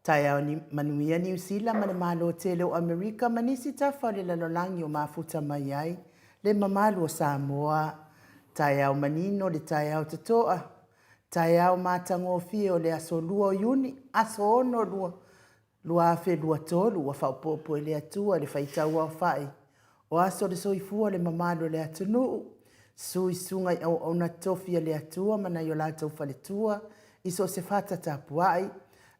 Tai au ni manuia New Zealand ma le malo tele o Amerika manisi tafa le lalolangi o mafuta mai ai le mamalu o Samoa. Tai au manino le tai au tatoa. Tai au matango fie o le aso lua o yuni, aso ono lua afe lua tolu wa whaupopo le atua le whaitau au whai. O aso le soifua le mamalu le atunu. Sui sungai au na tofia le atua mana yo la tau faletua. Iso se fata tapuai.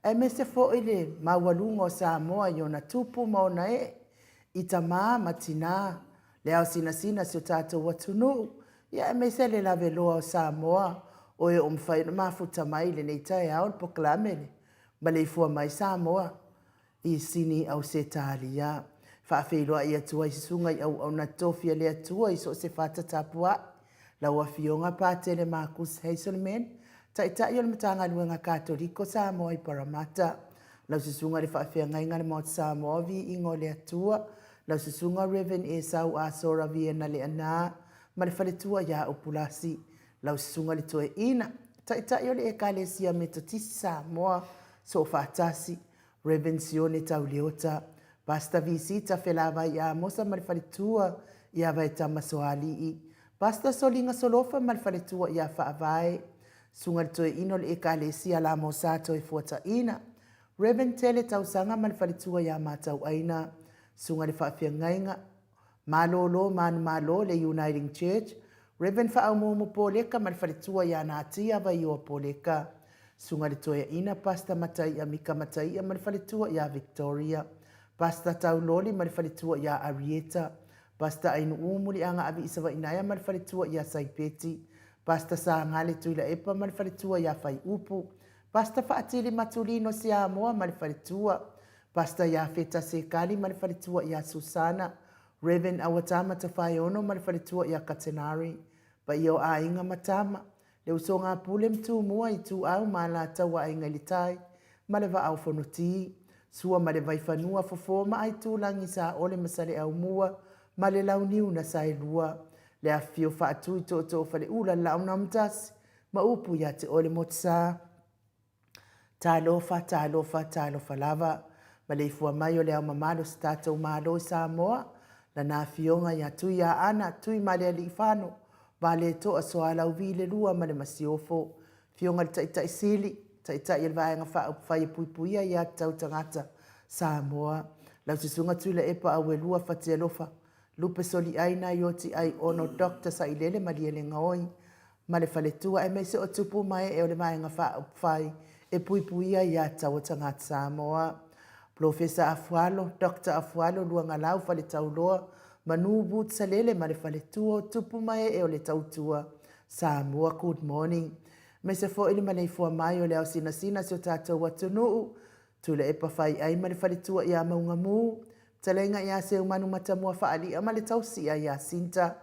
E me se fo ile mawalunga o Samoa yo na tupu maona i ta maa matina le au sina si o tātou watunu ia e me se le lave loa o Samoa o e omwhai na mafuta mai le nei tai au po klamele Maleifua mai Samoa i sini au se tāli ia whaafeiloa i atua i sunga i au na tofia le atua i so se fata tapua la wafionga pātele Marcus Heiselman Tai o le matanga luenga Katoliko Samoa i Paramata. Lau susunga le whaafea ngainga le maut Samoa vi ingo le atua. Lau susunga Reverend Esau Asora vi ena le ana. Ma le whaletua ia upulasi. Lau susunga le toe ina. Tai o le ekalesia metotisi Samoa so whaatasi. Reverend Sione Tauleota. Pasta visita whelava ia mosa ma le whaletua ia vai tamasoali i. Pasta solinga solofa ma le whaletua ia whaavae. Sunga toe ino le ekalesia la mo sato e fuata ina. Reverend Tele tausanga ma le whalitua ia mātau aina. Sunga le whaafia ngainga. Malolo malo le Uniting Church. Reverend whaaumomo poleka ma le whalitua ia nātia vai o poleka. Sunga le toe ina pasta matai a mika matai a ma le whalitua ia Victoria. Pasta tauloli ma le whalitua ia Arieta. Pasta ainu umuli anga avi isawa inaya ma le whalitua ia Saipeti. Pasta sa ngale tuila epa ma le faletua ia fai upu. Pasta faatili matulino Samoa ma le faletua. Pasta ia feta sekali ma le faletua ia Susana. Reverend Awatama Tafaiono ma le faletua ia Culinary. Pa io a inga matama. Le uso ngā pule mtu mua i tu au ma la tawa inga litai. Ma le va au fonoti. Sua ma le vaifanua fofoma ai tu langi sa ole masale au mua. Ma le launiu na sa ilua. Le a fio whaatu i tō whare ula launa mtasi. Ma upu ia te ole motsa. Tā lofa lava. Maleifua mai o le au mamalo sa tātou malo i Samoa. La nā fionga ia tui a ana, tui male ali whano. Vale toa soa lau vile lua ma le masiofo. Fionga le taitai sili. Taitai il vaenga whai puipuia ia tau tangata Samoa. Lau sisunga tui le epa awe lua whatia lofa. Lupe soli aina yoti ai ono dokta sa ilele maliele ngaoi. Ma le faletua e meise o tupu mai e o le vaenga whai e puipuia ia tau tangata Samoa. Profesa Afualo, Dr. Afualo luanga lau fale tauloa. Manubu tsalele ma le faletua tupu mai e o le tautua. Samoa, good morning. Me se fo ili Maleifua mai o le au sina si o tātou watunuu. Tule e pawhai ai ma le faletua ia maunga mū. Talenga ia se umanu matamua whaali a ma le tausia ia Sinta.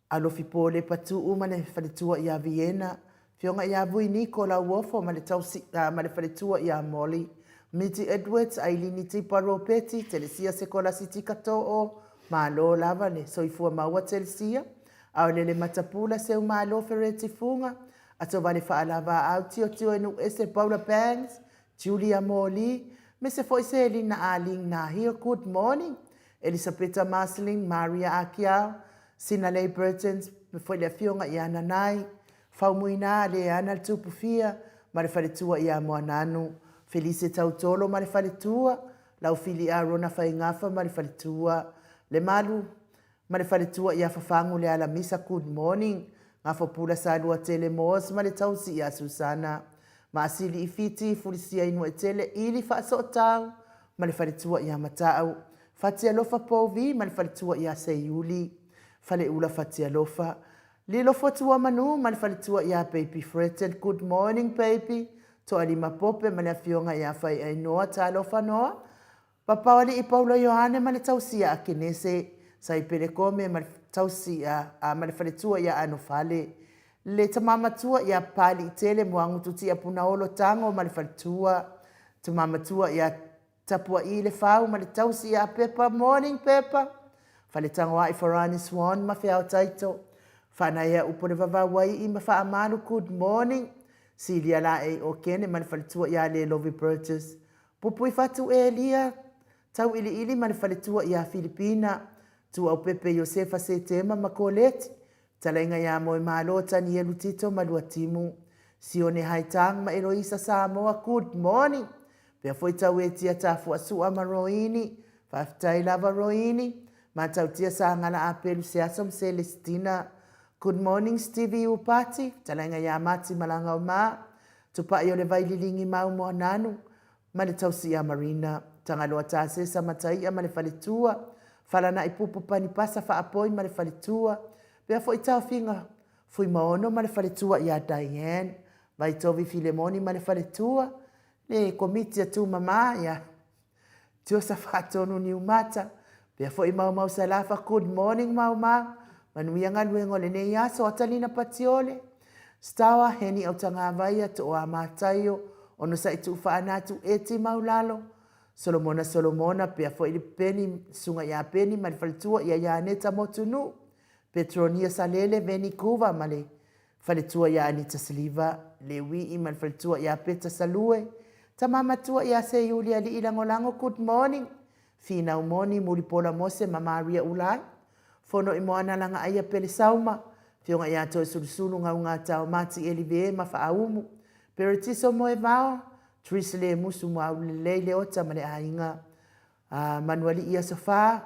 Alofi po le patu ma le faletua ia Vienna. Fionga ia vui niko la uofo ma le tausia ma le faletua ia Molly. Miti Edwards, Ailini Tiparo Peti, Telesia Sekola City Kato'o, Malo lava le soifua maua Telesia, au lele matapula seu malo fereti funga, ato vale whaalava au tio enu ese Paula Banks, Julia Molly, me se foi se Elina Aling na here, good morning, Elisabetta Marceline, Maria Akiao, Sinalei Burtons, me foi le fionga i ananai, faumuina le anal tupufia, ma le whaletua i a moananu, Felice tautolo ma le faletua, lau fili a rona whaingafa ma le faletua, le malu ma le faletua i a whafangu le ala misa good morning, ngā whapula sa lua tele moos ma le tausi i a Susana, ma asili i fiti fulisia inu e tele ili whaaso tau, ma le faletua i a matau, fatia lofa povi ma le faletua i a Seiuli, fale ula fatia lofa, li lofa tua manu ma le faletua i a baby Fretted, good morning baby, to alima pope ma le fionga ia fai ai noa talo whanoa. Papawali i Paulo Ioane ma le tausia a kinese, sa i pere kome ma le tausia a ma le whaletua ia anu fale. Le tamamatua ia pali i tele moangu tuti a punaolo tango ma le whaletua. Tamamatua ia tapua i le whau ma le tausia a pepa, morning pepa. Fale tango a i Farani Swan ma whiao taito. Whana ia upore vavawai i ma wha amanu, good morning. Silia la e o kene ma le faletua ia le Lovi Burgess. Pupui fatu e lia. Tau ili ma le faletua ia Filipina. Tu au Pepe Josefa se tema ma koleti. Talainga ia moe malota ni elu tito ma lua timu. Sione haitang ma Eloisa Samoa, good morning. Pea foi tau e tia tafu asua ma roini. Faftai lava roini. Ma tau tia sa ngala apelu se asom Celestina. Good morning, Stevie Upati. Talainga ia mati malanga o maa. Tupa i o le vaililingi mau mo nanu. Ma le tausi a Marina. Tangaloa tase sa matai a ma le faletua. Falana i pupu pani pasa fa apoi ma le faletua. Pea fo i tau finga. Fui maono ma le faletua ia Diane. Vai tovi Filemoni ma le faletua. Le komiti atu mama ia. Tio sa fatonu ni umata. Pea fo i mau salafa. Good morning mau. Manuia ngaluengo le nei aso atalina patiole. Stawa heni au tanga vaia to o amataio. Ono sa itu whaanatu eti maulalo. Solomona pea fo ili peni sunga ia peni ma le faletua ia Aneta Motunu. Petronia Salele Vancouver ma le faletua ia Anita Siliva. Lewi i ma le faletua ia Peta Salue. Tamamatua ia se Yulia li ilangolango, good morning. Fina umoni Muripola Mose ma Maria Ulai. Fono i moana langa aia pele sauma. Fionga ia toi sulusulu ngau ngā tau mati elive ma whaumu. Peritiso moe vao. Trisa le musu mua leile ota ma le ainga. Manuali ia sofa.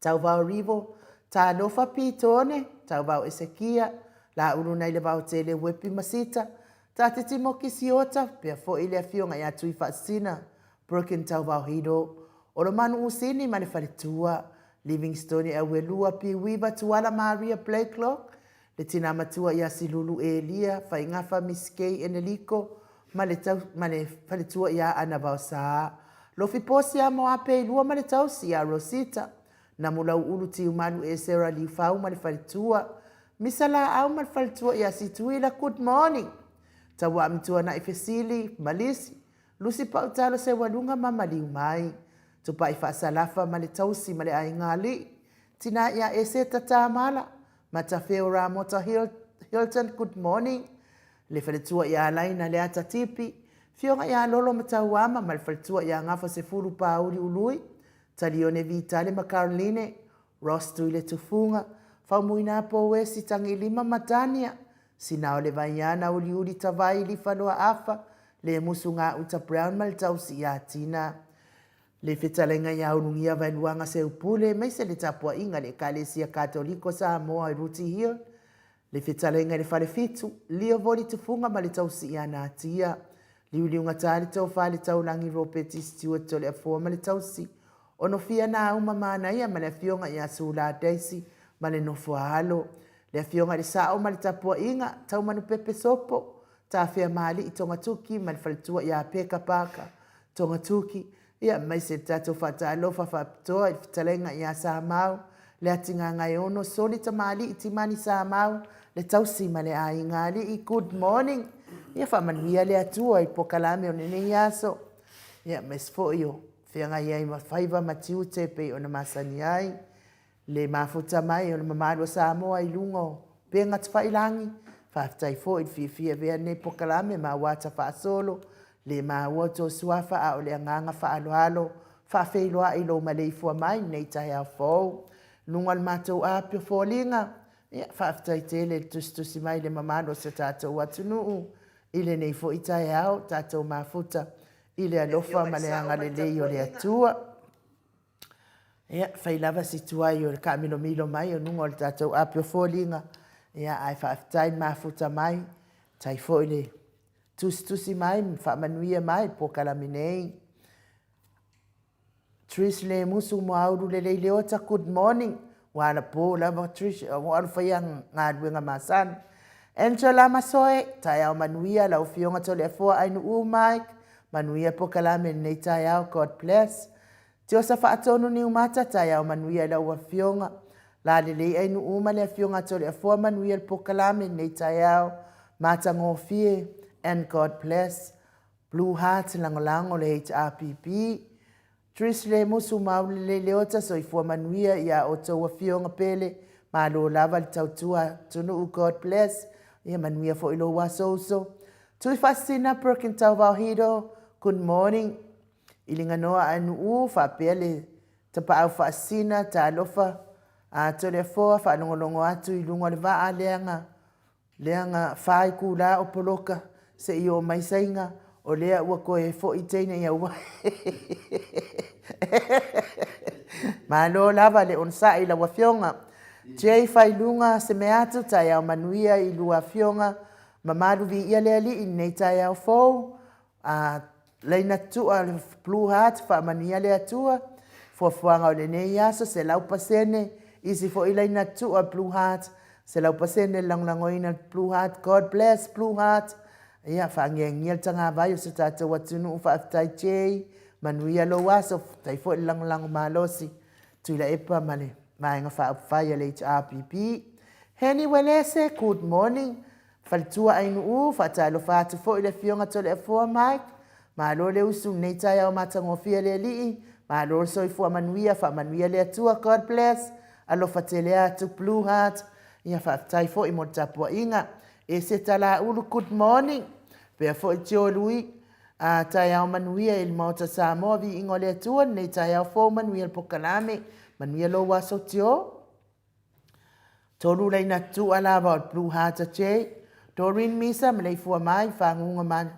Tau vao rivo. Ta lofa pitone. Tau vao Esekia. La uru nei le vao tele wepi masita. Ta te timo kisi ota. Pea fo ile a fionga ia tui whaasina. Broken tau vao hido. Oro manu usini ma le whaletua. Livingstone e welua pi wiva tuala Maria Playclock. Le tina matua ia silulu e lia, fai ngafa miskei eneliko, ma le faletua ia ana vausa. Lo fi posi a mo ape ilua ma le tausi a Rosita. Na mula ulu ti umalu e sera li fau ma le faletua. Misala au ma le faletua ia situila good morning. Tawa mitua na ifesili, malisi. Lusi pa utalo se walunga ma maliu mai. Tupa ifa salafa ma le tausi ma le aingali. Tina ia e se tata mala. Matafeo Ramota Hilton, good morning. Le faletua ia alaina le ata tipi. Fionga ia lolo matauama ma le faletua ia ngafa se furu pa uli ului. Talione vitale ma Caroline. Ross tuile tufunga. Faumuina po wesi tangi lima matania. Sinao le vaiana uli uli tawai li fanoa afa. Le musunga uta brown ma le tausi ia tina. Le fetalenga ia unungia vailuanga se upule, mai se le tapua inga le kalesia katoliko Samoa i Ruti Hill. Le fetalenga le fale fitu, lio voli tufunga ma le tausi ia na atia. Liuliunga tali tau fale tau langi ropeti Stewart tole a fua ma le tausi. Ono fia na uma maana ia ma le fionga ia sula daisi ma le nofua halo. Le fionga le sao ma le tapua inga, tau manu pepe sopo. Ta fia mali i tonga tuki ma le faletua ia peka paka. Tonga tuki. Ia mai se tato fata alofa faptoa i fitalenga ia sa mau. Le atinga ngai ono soli tamali i timani sa mau. Le tausi ma le ai ngali i good morning. Ia whamanuia le atua i pokalame o nene iaso. Ia mai sfo iyo. Whianga iai ma whaiva ma tiu tepe o na masani ai. Le mafuta mai o na mamarua Samoa i lungo. Penga tfailangi. Whaftai fo i fia vea ne pokalame ma wata wha solo. Le maua suafa a o le anganga wha alo whawheiloa i lo Maleifua mai nei tai au fau. Lungal matou a pio fōlinga. Ia whaftai tele tustusi mai le mamano sa tātou atunuu. Ile nei fo i tai au tātou mafuta. Ile alofa ma le anga le lei o le atua. Ia whailava si tuai o le kamilo milo mai o nunga o le tātou a pio fōlinga. Ia ai whaftai mafuta mai. Tai fo i le tusi mai, whamanuia mai, po kalaminei. Trish le musu mo auru le leota, good morning. Wala po, lava Trish, wala whaiang ngā duenga masan. Angela Masoe, tai au manuia, lau fionga tole fua ainu Mike. Manuia po kalame nei tai au, God bless. Tio sa whaatonu ni umata, tai au manuia lau wa fionga. La le ainu uma le fionga tole fua manuia po kalame nei tai au. Mata ngofie. And God bless. Blue Heart langolango le HRPP. Trish le musu maule le leota so i fua manuia ia o tau fionga pele. Ma lo lava le tautua tunu God bless. Ia manuia fo ilo wa so. Tui fasina perkin tau vauhido. Good morning. Ilinga noa anu fa pele. Tapa au fasina ta alofa. Tole foa fa nongolongo atu ilungo le vaa leanga. Leanga fai kula o poloka. Se i o mai sainga, o lea ua koe fo i teina ia ua. Ma lo lava le on sa i la ua fionga. Jay Failunga se me atu tai au manuia i lua fionga. Mamaru vi ia lea li i nei tai au fau. Leina tua le Blue Heart fa mania lea tua. Fuafuanga o le nei aso se lau pasene. Isi fo i leina tua Blue Heart. Se lau pasene langlangoina Blue Heart. God bless Blue Heart. Ia whaangiangia tanga vai o se tātou atunu whaaftai chei. Manuia lo waso, tai fo lang malosi. Tuila epa mane, maenga whaafai a le HRPP. Heni welese, good morning. Whalitua ainu whaatalo whaatu fo i le fionga tole a fua Mike. Malo le usu nei tai au matangofia le lii. Malo so i fua manuia, wha manuia le atua, God bless. Alo whatele atu Blue Heart. Ia whaaftai fo i mo tapua inga. E se tala ulu good morning. Pea fo i tio lui. Tai au manuia il mauta Samoa vi ingo le atua. Nei tai au fo manuia il pokalame. Manuia lo waso tio. Tolu lei na tu alava o Blue Heart a che. Doreen Misa Maleifua mai. Whangunga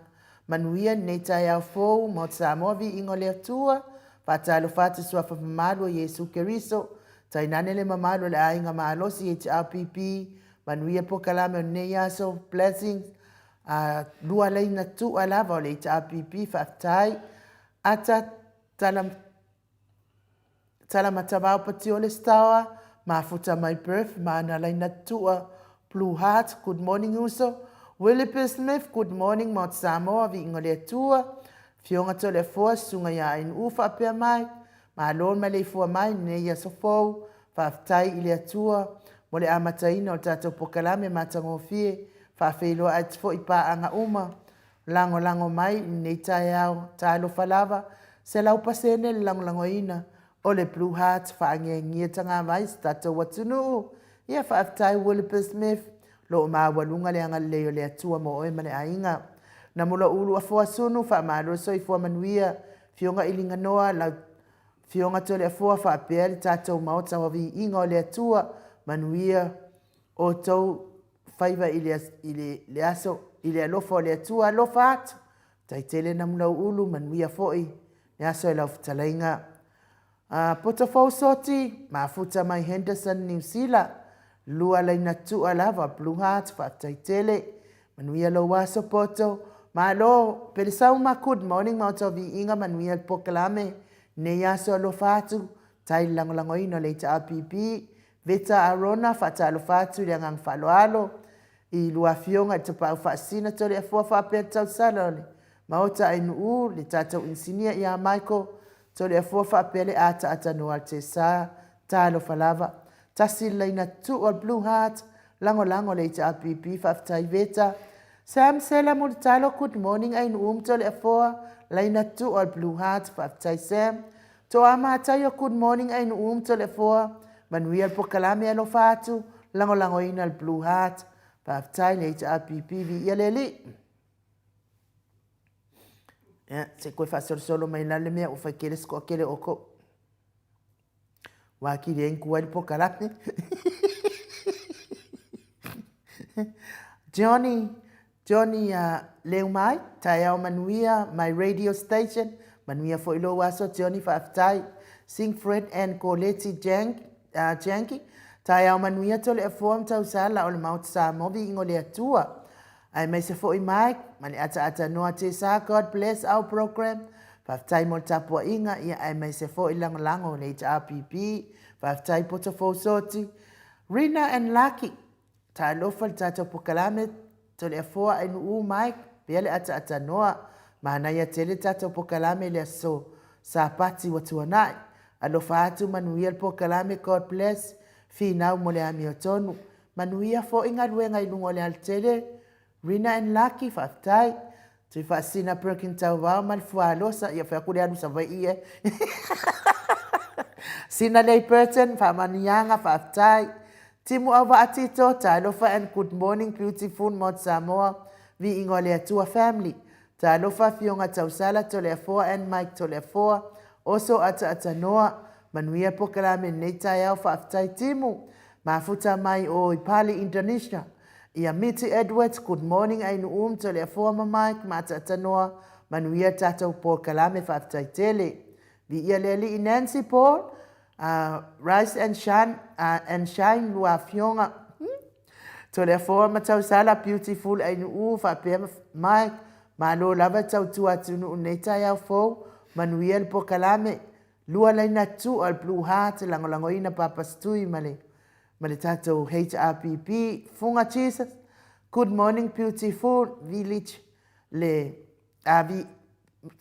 manuia nei tai au fo. Mauta Samoa vi ingo le atua. Whatalo whatu suafa mamalu Yesu Keriso. Tai nanele mamalu le ainga maalosi HRPP. Manuia po kalame o nei aso blessings. Lua leina tu alava o le HRPP whaftai. Ata tala matamau pati o le stawa. Mafuta mai birth. Maana leina tua Blue Heart, good morning uso. Willie Smith, good morning Mount Samoa, vi ingo le tua. Fionga to le fua, sunga ya in ufa pia mai. Ma alon Maleifua mai, ne ya sofou. Whaftai i le tua. Mo le amataina o tatou pokalame matangofie. Whawheloa ai tifo i pa anga uma. Lango lango mai, nei tai au, talo falava. Se lau pasene le lango lango ina. O le Blue Heart, whaangia tanga mai, tatou watunu. Ia whaftai Willie Smith. Lo mawalunga le anga leo le atua mo oe mane ainga. Na mula ulu a fua sunu, wha maaro so i fua manuia. Fionga ilinga noa, lau fionga to le fua wha apea le tātou maota wa vi inga o le atua. Manuia o tau whaiva i le aso, i le alofa o le atua, alofa atu. Tai tele na mula ulu, manuia foi. Le aso e lau futalainga. Poto fau soti, mafuta mai Henderson, New Zealand. Lua laina tu alava Blue Heart fa taitele manuia lo waso poto malo perisau ma good morning ma to vi inga manuia pokalame ne yaso lo fatu tai lango ino le APP veta arona fata lo fatu le ngang faloalo i lua fionga te pa fasina to le fo fa peta salone ma ota inu le tata insinia ya Michael to le fo fa pele ata no altesa talo falava tasi laina tu o Blue Heart, lango le APP, whaftai veta. Sam Sela Multalo, good morning, ein to le afoa, laina tu o Blue Heart, whaftai Sam. To amatayo, good morning, ein to le afoa, manuia pokalame alo fatu, lango ina Blue Heart, whaftai le APP, vi ialeli. Se koe whasor solo mai nale mea, ufa kere sko kere oko. Waki le ngua i pokalame. Johnny leu mai, tai au manuia, my radio station, manuia fo ilo waso, Johnny whaaftai, Sing Fred and Coleti Janky, tai au manuia tole a form tau sala o le Mount Samoa ingo le atua. Ai mai se fo i mai, mani ata noa te sa, God bless our program, whaaftai mo tapua inga, ia ai mai se fo i lango le APP, whaaftai poto fo soti, Rina and Lucky, ta lofa le tatou pokalame to le afoa ai nuu mai pea le ata noa mana ia tele tatou pokalame le aso sa pati watuanai alofa atu manuia le pokalame God bless finau mo le ami o tonu manuia fo inga luenga i lungo le altele Rina and Lucky whaftai tui whaasina perkin tau wao Maleifua alosa ia whakure anu sa vai ie sina lei person whamanianga whaftai Timu awa atito, talofa and good morning, beautiful Mount Samoa, vi ingo le atua family. Talofa fionga tausala to le afoa and Mike to le afoa. Also ata noa, manuia pokalame neita yao whaaftai timu. Mafuta mai o Ipali Indonesia. Ia Miti Edwards, good morning, ainu to le afoa ma Mike, ma ata noa, manuia tatou pokalame whaaftai tele. Vi ia leli i Nancy Paul, Rise and Shine lua fionga to le foa matau sala beautiful ainu fa pe mai malo lava tau tua tunu neta ya fo manuel pokalame lua laina tu al Blue Heart lango ina papa stui male tato HRPP funga Jesus good morning beautiful village le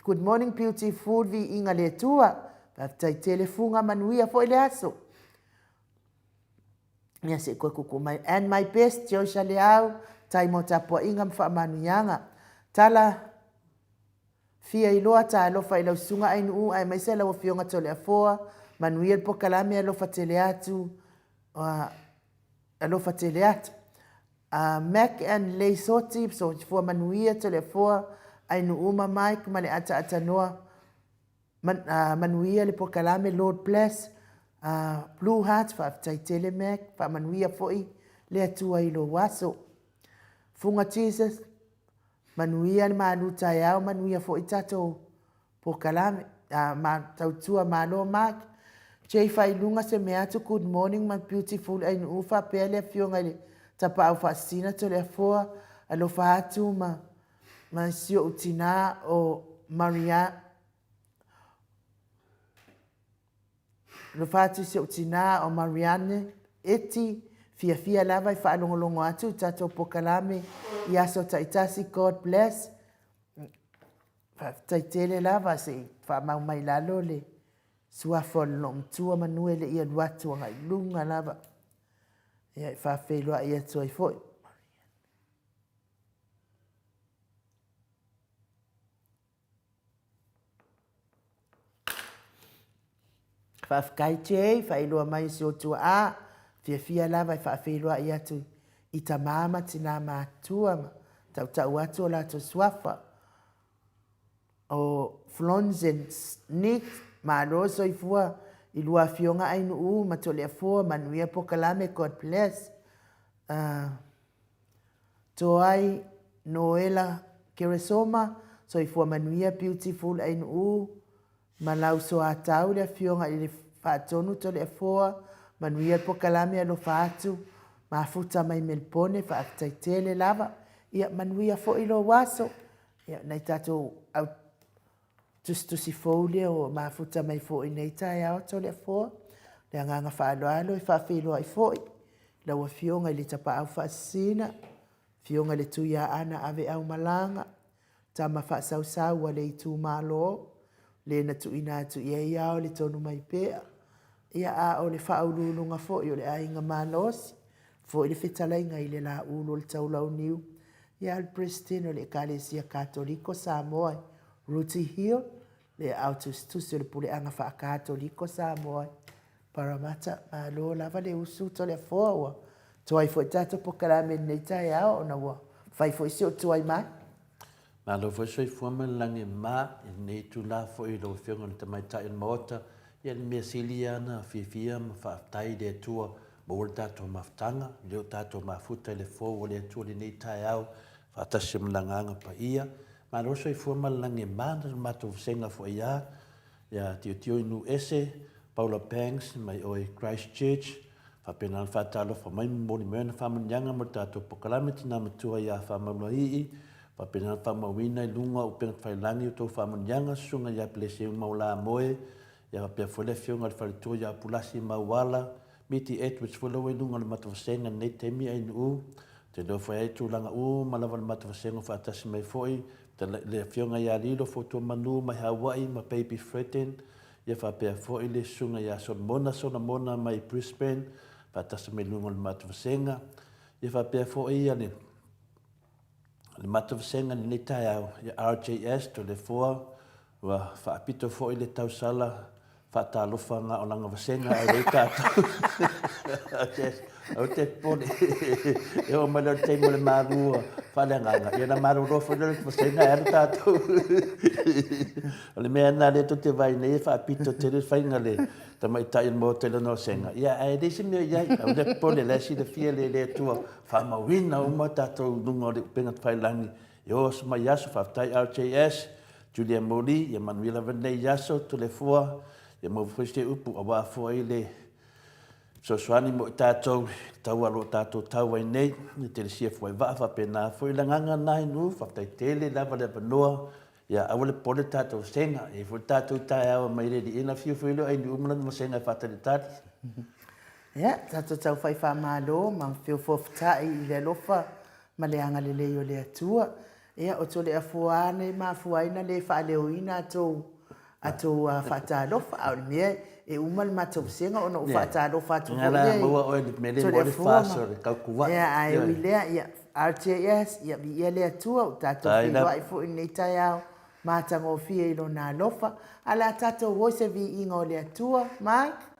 good morning beautiful vi inga le tua tai telefunga manuia fo ile aso. Nia se koe kuku mai. And my best, Joe Shaleau, tai mo tapua inga mwha manuianga. Tala fia iloa ta alofa ilau sunga ainu ai maise lau fionga tole afoa. Manuia po kalame alofa tele atu. Alofa tele atu. Mac and Lei Soti, so fua manuia tole afoa. Ainu uma Mike, male ata noa. Manuia le pokalame Lord bless Blue Heart whaftai telemek manuia foi le atua i lo waso funga Jesus manuia le manu taiao manuia foi tato pokalame ma tautua malo mak Jay Failunga se me atu good morning my beautiful ainu ufa pele fionga le tapa au fasina to le foa alo fa atu ma sio utina o Maria Lo fatu se utina o Marianne eti fia lava I whaalongolongo atu, tatou pokalame, I aso taitasi, God bless. Taitele lava se whaamau mai lalo le suafo lo mtua manue le ia luatu anga I lunga lava. Ia I whawhelua ia tuai foi. Whawkai te, whailua mai si o tua a, fia lava I whawhelua ia tu I ta mama tina mātua ma, tau atu o lato suafa. O Flonzen Nick, Maroso I fua, I lua fionga ainu u, matole a fua, manuia pokalame, God bless. Toai Noela Keresoma, so I fua manuia beautiful ainu u, malau so a tau le fionga I le whaatonu tole a fua, manuia pokalame alo whaatu, mafuta mai melpone, whaaftaitele lava, ia manuia fo ilo waso, ia nei tato au tusi folia o mafuta mai fo nei tai ao tole a fua, le anganga whaaloalo I whawhiloa I foi, lau a fionga I le tapa au whaasina, fionga le tuia ana ave au malanga, tama whaasau le I tu malo, le na tu ina atu ia ao le tonu mai pea, ia a o le whaululunga foi o le ainga malosi, foi le whetalainga I le la ulo le taulau niu, ia al Pristine o le Kalesia Katoliko Samoa, Ruti Hill, le autus tusi o le pule anga wha Katoliko Samoa, Paramata, malo lava le usu to le foa, toai foi tato pokalame nei tai ao o na ua, fai foi si o tuai mai. Malo foi soi fuama lange ma, nei tu la foi lo fionga le tamai tai in mota, ia le mea siliana, fia ma wha tai le tua, ma ule tato maftanga, leo tato mafuta le fo o le atua le nei tai au, whaatasi malanganga pa ia, ma roso I fuama lange mana, mato vsenga fo ia, ia tio inu ese, Paula Banks, mai oi Christchurch, whapenal whaatalo wha mai mori meona whamanyanga mo tato pokalame tina matua ia whamalua ii, whapenal whamawina I lunga o pengat whailangi o tō whamanyanga, sunga ia plese maula moe, ia wapea whole fionga le whalitua ia pulasi mawala, miti Edwards wholo e lunga le matavasenga nei temi ai nuu, te leo whai eitu langa malawa le matavasenga whaatasi mai foi, te le fionga ia lilo foto manu mai Hawaii ma baby threaten, ia whapea foi le sunga ia sona mona mai Brisbane, whaatasi mai lunga le matavasenga, ia whapea foi ia le matavasenga ni tai au, ia RJS to le foa, wa whaapito foi le tausala, whaatalofa ngā o langa vasenga ai rei tātou. Au te pone, e o mana te mo le marua, whalenganga, ia na maru rofa le vasenga ai tātou. O le mea nā le to te vai nei, whaapito te re whainga le, ta mai tai mo te lano senga. Ia ai reisi mea iai, au le pone le si le fia le tua, whamawina o ma tātou nunga o le pengat whailangi. E o suma yaso, whaftai RJS, Julia Moli, ia Manuela Vanei yaso, to le fua, ia mau whaiste upu a wā fua I le so swani mo I tātou, tau alo tātou tau ai nei, ni te resia fua I waa whapena, fua I langanga nai nu, whaftai tele, lava le panoa, ia awale pole tātou senga, e fua tātou I tai awa mai re di ina fiu fuilo ai ni umana ma senga whatari tati. Ia, tātou tau whai whamalo, ma whio whoftai I le lofa, ma le anga le leo le atua, ia o tole a fuane, ma fuaina le whaaleoina atou, atou whaatalofa, au le mea, e umal matou senga ona o whaatalofa atu Ngā rā maua oe ni mele mo le whāso re kaukuwa. Ia, ai wilea, ia, RJS, ia vi ia le atua, o tātou whiloa I fu nei tai au, mātango fia I lona alofa, ala tātou voice vi inga o le atua, Mike?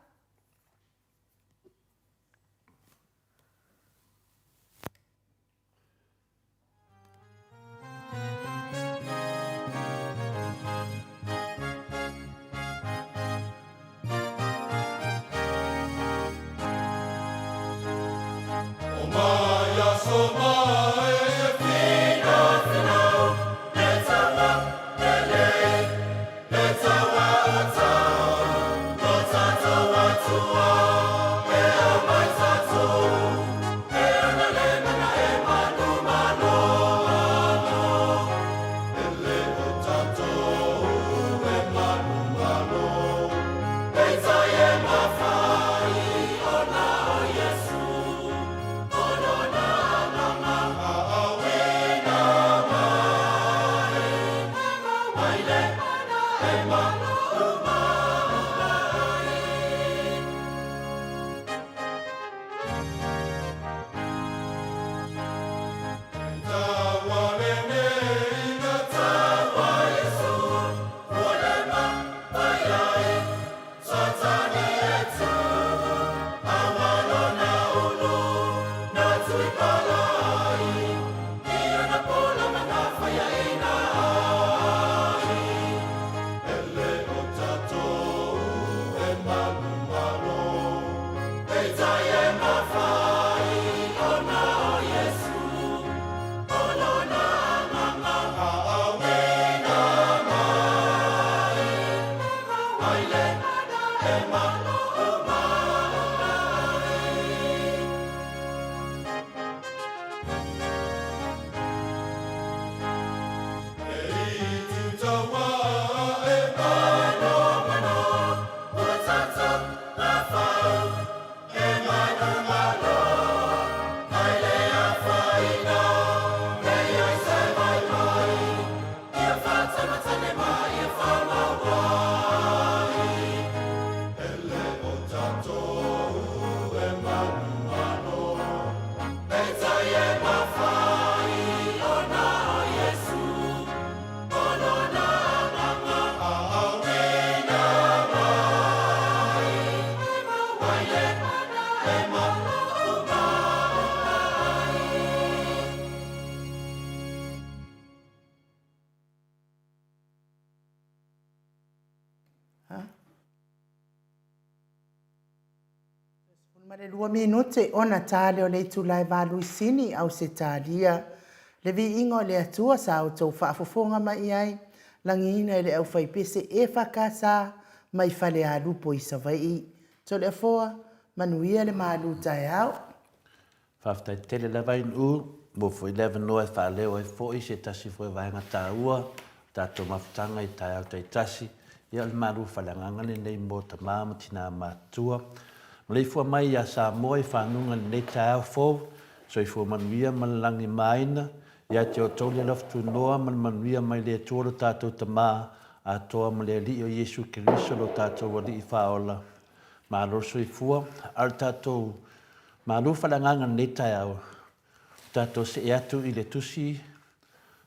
Ma le 2 minute ona tale o le tulai valuisini au se talia. Le vi ingo le atua sa o tau whaafofonga mai ai. Langina le au whaipese e whakasa mai whale a lupo i savai. To le foa, manuia le maalu tai au. Whaftai tele lewa in u, mo fu 11 noe whaleo e fo i se tasi fo e vaenga tā ua, tātou mafutanga i tai au tai tasi, ia le maru whalangangane nei mo ta māma tina mātua. Maleifua mai ia Samoa i whanunga nei tai au fo, so i fo manuia malalangi maina, ia te o tole loftu noa manuia mai le tuoro tātou ta mā, a toa ma le li o Yesu Kiriso lo tātou wali i whaola. Ma roso i fua, al tātou Malu whalanganga nei tai au. Tātou se e atu i le tusi.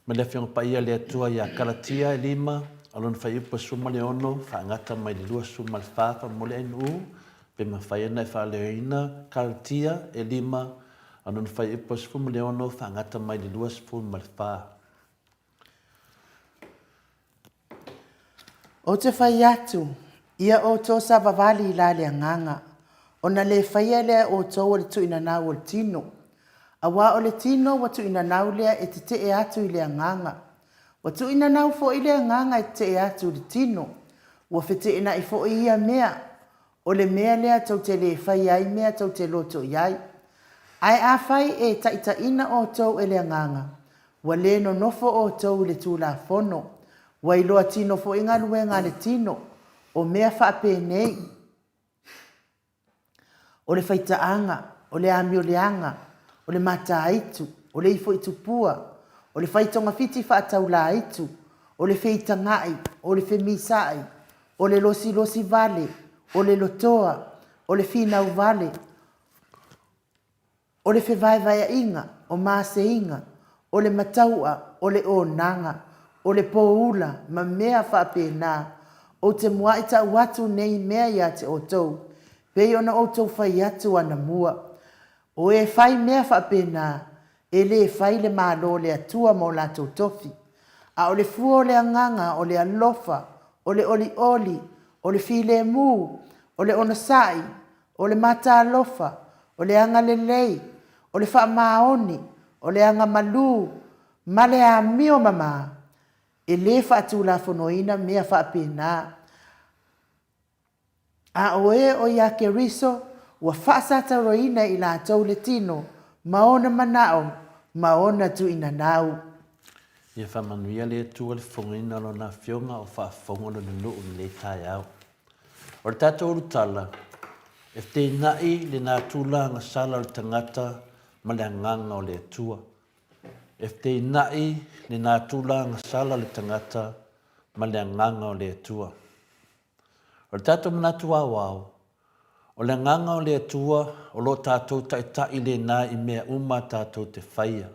Ma le whionga pa ia le atua i a karatia e 5. Alon whai upa suma le ono. Whaangata mai le lua suma le whaafa mo le enu. Pe ma whai ana e whaaleo ina. Karatia e 5. Alon whai upa suma le ono. Whaangata mai le lua suma le whaa. O te whai atu, ia o tō sa vavali i la le nganga. Ona le whaia lea o tō o le tu ina nau o le tino. A wā o le tino wa tu ina nau lea e te e atu i lea nganga. Wa tu ina nau fo i lea nganga e te e atu le tino. Wa whete ina i fo i ia mea. O le mea lea tau te le whaia i mea tau te loto iai. Ai a whai e taita ina o tō e lea nganga. Wa le no nofo o tō le tu la fono. Wa i loa tino fo inga luenga le tino. O mea whaape nei. O le whaitaanga, o le ami o le anga, o le mata aitu, o le ifo itupua, o le whaitonga fiti whaatau la aitu, o le whaitangai, o le whemisai, o le losi vale, o le lotoa, o le whinau vale, o le whewaiwaya inga, o maase inga, o le mataua, o le onanga, o le poula, ma mea whaapena, o te mua ita watu nei mea ia te o tau, pei ona o tau whai atu ana mua. O e whai mea whapena, e le whai le mālo le atua mo lātou tofi. A o le fua o le anganga, o le alofa, o le oli, o le file mū, o le onasai, o le mata alofa, o le anga lelei, o le wha maoni, o le anga malu, ma le a mio mama. E le whaatu la fonoina mea whapena. A oe o ia ke riso, wa whaasata roina i la tau le tino, maona manao, maona tu ina nau. Ia whamanuia le tua le whongina lo na whionga o whaafongono le nuu le tai au. O le tātou urutala, e te nai le nā tūlanga sala o le tangata ma le anganga o le tua. E te nai le nā tūlanga sala o le tangata ma le anganga o le tua. O le tātou manatu au, o le nganga o le atua, o lo tātou tai le nā i mea uma tātou te whaia.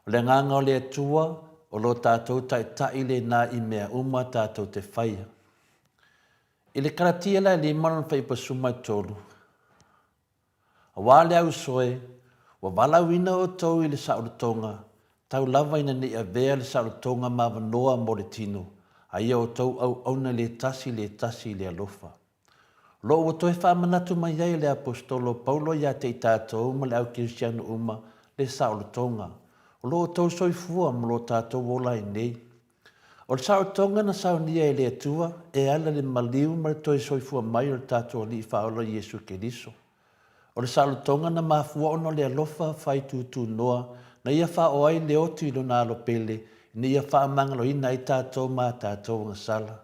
O le nganga o le atua, o lo tātou tai le nā i mea uma tātou te whaia. I le karatia la le manon whaipasuma i tolu. A wāle au soe, wa walawina o tau i le saurutonga, tau lava ina ni a vea le saurutonga ma wanoa mo le tino. Aia o tau au auna le tasi le alofa. Lo o toi whamanatu mai ai le apostolo Paulo ia te tātou ma le au Kirisiano uma le saurutonga. O lo o tau soifua ma lo tātou wola i nei. O le saurutonga na saunia e le atua e ala le maliu ma le toi soifua mai o le tātou li whaola Yesu Keriso. O le saurutonga na mafua ono le alofa whai tūtū noa na ia whao ai le otu i lona alo pele ni ia whaamangalo ina i tātou mā tātou ngasala.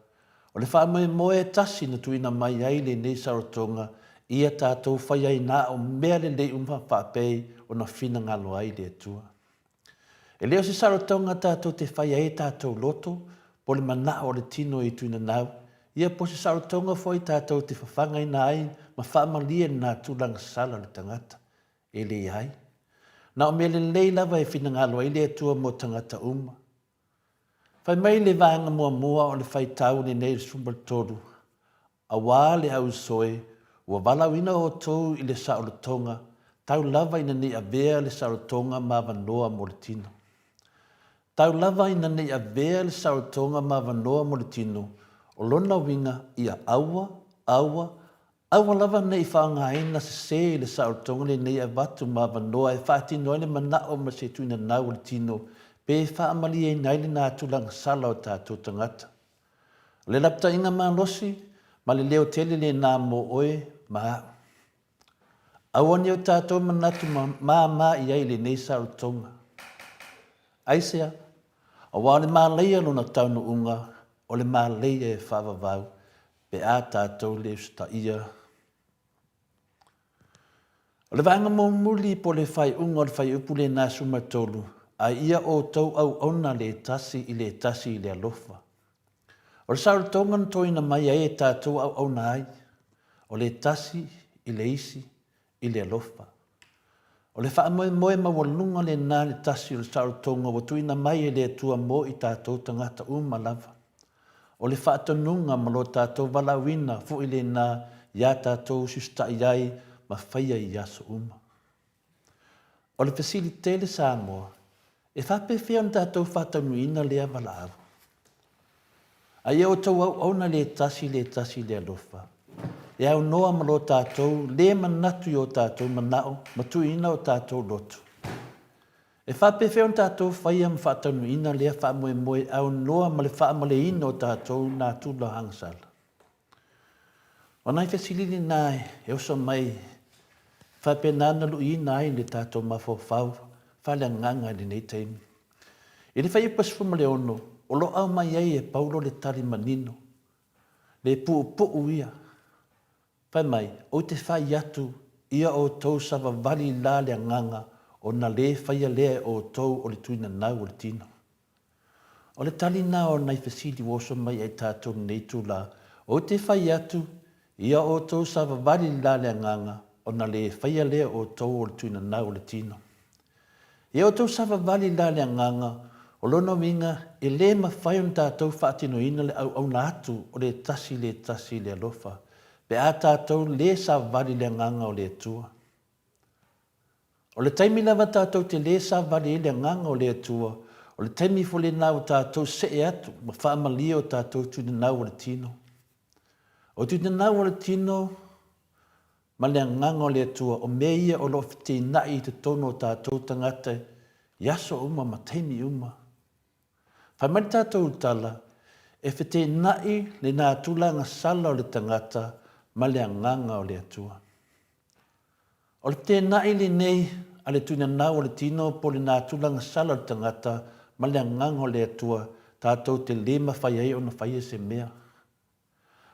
O le whaamai moe tasi na tuina mai ai le nei saurutonga ia tātou whai ai nā o mea le lei whapei o na whina ngalo ai le atua. E leo si saurutonga tātou te whai ai tātou loto po le mana o le tino i tuina nau. Ia po si saurutonga fwoi tātou te whawhanga ina ai ma whaamalia nā tūlanga sala le tangata. E le ai. Na o mea le lei lava e whina ngalo ai le atua mo tangata uma. Whai mai le vanga mua o le whai tau ni nei sumber toru. A wā le au soe, ua walawina o tau i le saurutonga, tau lava ina ni a vea le saurutonga ma wanoa mo le tino. Tau lava ina ni a vea le saurutonga ma wanoa mo le tino, o lona winga ia aua, Awa lava nei whaangaina se le sautonga le nei a watu ma wanoa e whaatino le manao ma se tuina nau le tino pe whaamali e naile nā tulang sala o tātou tangata. Le lapta inga mālosi ma le leo tele le nā mo oe ma awani o tātou manatu ma i ai le nei sautonga. Aisea, o wale mā leia lona taunu unga o le mā leia e whaavavau pe a tātou le usta ia. O le vanga mo muli po le whai unga o le whai upu le nā sumatolu, a ia o tau au ona le tasi i le alofa. O le sautonga toina mai e tātou au ona ai, o le tasi i le isi i le alofa. O le wha moe mawalunga le nā le tasi o le sautonga o tuina mai e le tua mo i tātou tangata lava. O le wha atanunga malo tātou walawina fu i le nā ia tātou sista iai ma whaia i aso uma. O le fasilite le Samoa, e whape whia on tātou whatanuina lea walaaru. A ia o tau au auna le tasi le alofa. E au noa malo tātou, le manatu i o tātou manao, matuina o tātou lotu. E whape whia on tātou whaia ma whatanuina lea whamoe au noa ma le whaamaleina o tātou nā tula hangsala. O nai fasilili nai, e osa mai, whape nana lu i nai le tātou mawhawhau, whale nganga le nei teimi. I le whai upasfuma le ono, o lo au mai ei e paulo le tari manino, le pu ia. Whai mai, o te whai atu, ia o tau sawa wali la le nganga, o na le whaia lea o tau o le tuina nau o le tino. O le tali nā o nai fasidi woso mai e tātou nei tūla, o te whai atu, ia o tau sawa wali la le nganga, o na le whaia lea o tau o le tuina nau o le tino. Ia o tau sawa wali la le nganga, o lono winga e le mawhai on tātou whaatino ina le au na atu o le tasi le alofa. Pe a tātou le sawa wali le nganga o le tua. O le taimi lava tātou te le sawa wali le nganga o le tua, o le taimi fo le nau tātou se e atu, ma whaamalia o tātou tuina nau o le tino. O tuina nau o le tino, ma le nganga o le tua, o meia o lo te nai te tono o tātou tangata, yaso uma ma taimi uma. Whaimari tātou utala, e white nai le nā tūlanga sala o le tangata, ma le nganga o le atua. O le te nai le nei, a le tuina nau o le tino, po le nā tūlanga sala o le tangata, ma le nganga o le atua, tātou te le mawhai ai o na whai se mea.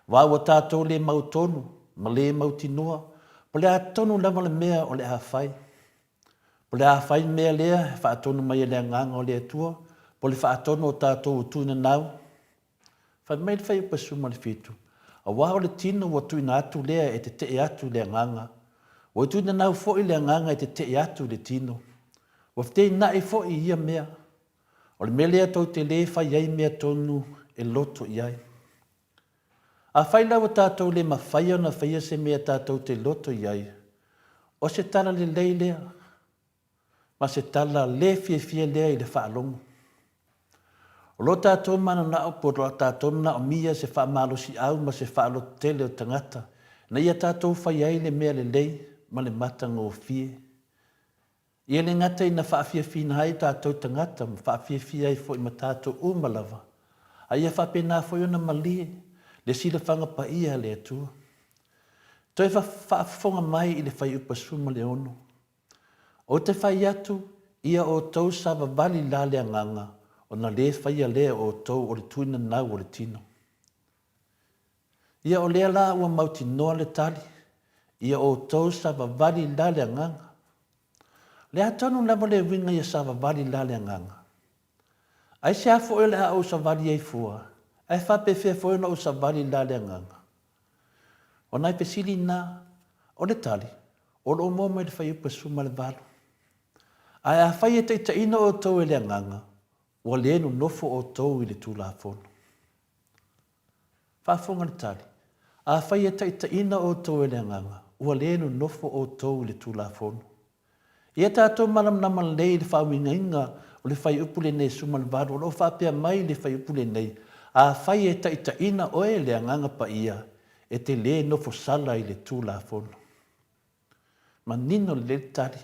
Wāua tātou le mautonu, ma le mautinua, po le atonu lama le mea o le hawhai. Po le hawhai mea lea, whaatonu mai le nganga o le atua, po le whaatonu o tātou o tuina nau. Whai mai le whai upasuma le fitu. A wā o le tino o tuina atu lea e te atu le nganga. O tuina nau fo i le nganga e te atu le tino. O te nai fo i ia mea. O le mea lea tau te le whai ai mea tonu e loto i ai. A whai lawa tātou le mawhai ana whaia se mea tātou te loto i ai. O se tala le lei lea. Ma se tala le fia lea i le whaalongo. O lo tātou mana nao po lo tātou nao mia se whaamalosi au ma se whaalo tele o tangata. Na ia tātou whai ai le mea le lei ma le matanga o fie. Ia le ngata i na whaafia fina hai tātou tangata ma whaafia ai fo i ma tātou umalava. A ia whapena fo i ona malie. Le sila whanga pa ia le atua. Toi whaafonga mai i le whai upasuma le ono. O te whai atu, ia o tau sawa wali la le nganga, o na le whaia lea o tau o le tuina nau o le tino. Ia o lea la ua mauti noa le tali, ia o tau sawa wali la le nganga. Le atanu lama le winga ia sawa wali la le nganga. Ai se afo ele a o sa wali ei fua, ai whape whea fo o sa wali la le nganga. O nai pesili na, o le tali, o lo mo mai le whai upasuma le valo. Ai a whai e te ina o tau e le nganga, o le enu nofo o tau i le tūla fono. Whaafonga le tali, a whai e te ina o tau e le nganga, o le enu nofo o tau i le tūla fono. Ia tātou malam naman lei le whawinga inga o le whai upule nei suma le valo, o lo whapea mai le whai upule nei, a whai e te ina o e le nganga pa ia, e te le no fo sala i le tū la fono. Ma nino le tari.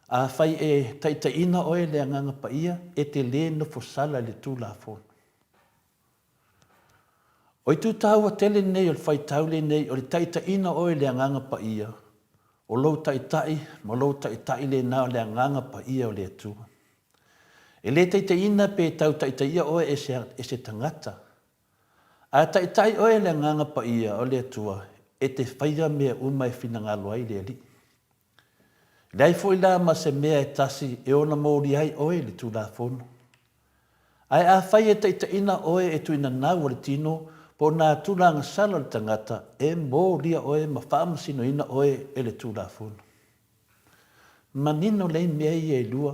A fai e taitaina oe le anganga pa ia e te le no fo sala i le tū la fono. O i tū tāua tele nei o le fai taule nei o le taitaina oe le anganga pa ia. O lou taitai, ma lou taitai le nao le anganga pa ia o le atua. E le taitaina pe tau taitaia oe e se tangata. A taitai oe le anganga pa ia o le atua e te whaia mea umai whina ngalo ai le ali. Lei foi la ma se mea e tasi e ona mauri ai oe le tū la fono. Ai a whai e taitaina oe e tuina nau o le tino po nā tūlanga sala le tangata e mō ria oe ma whaamasino ina oe e le tū la fono. Manino lei mea i e lua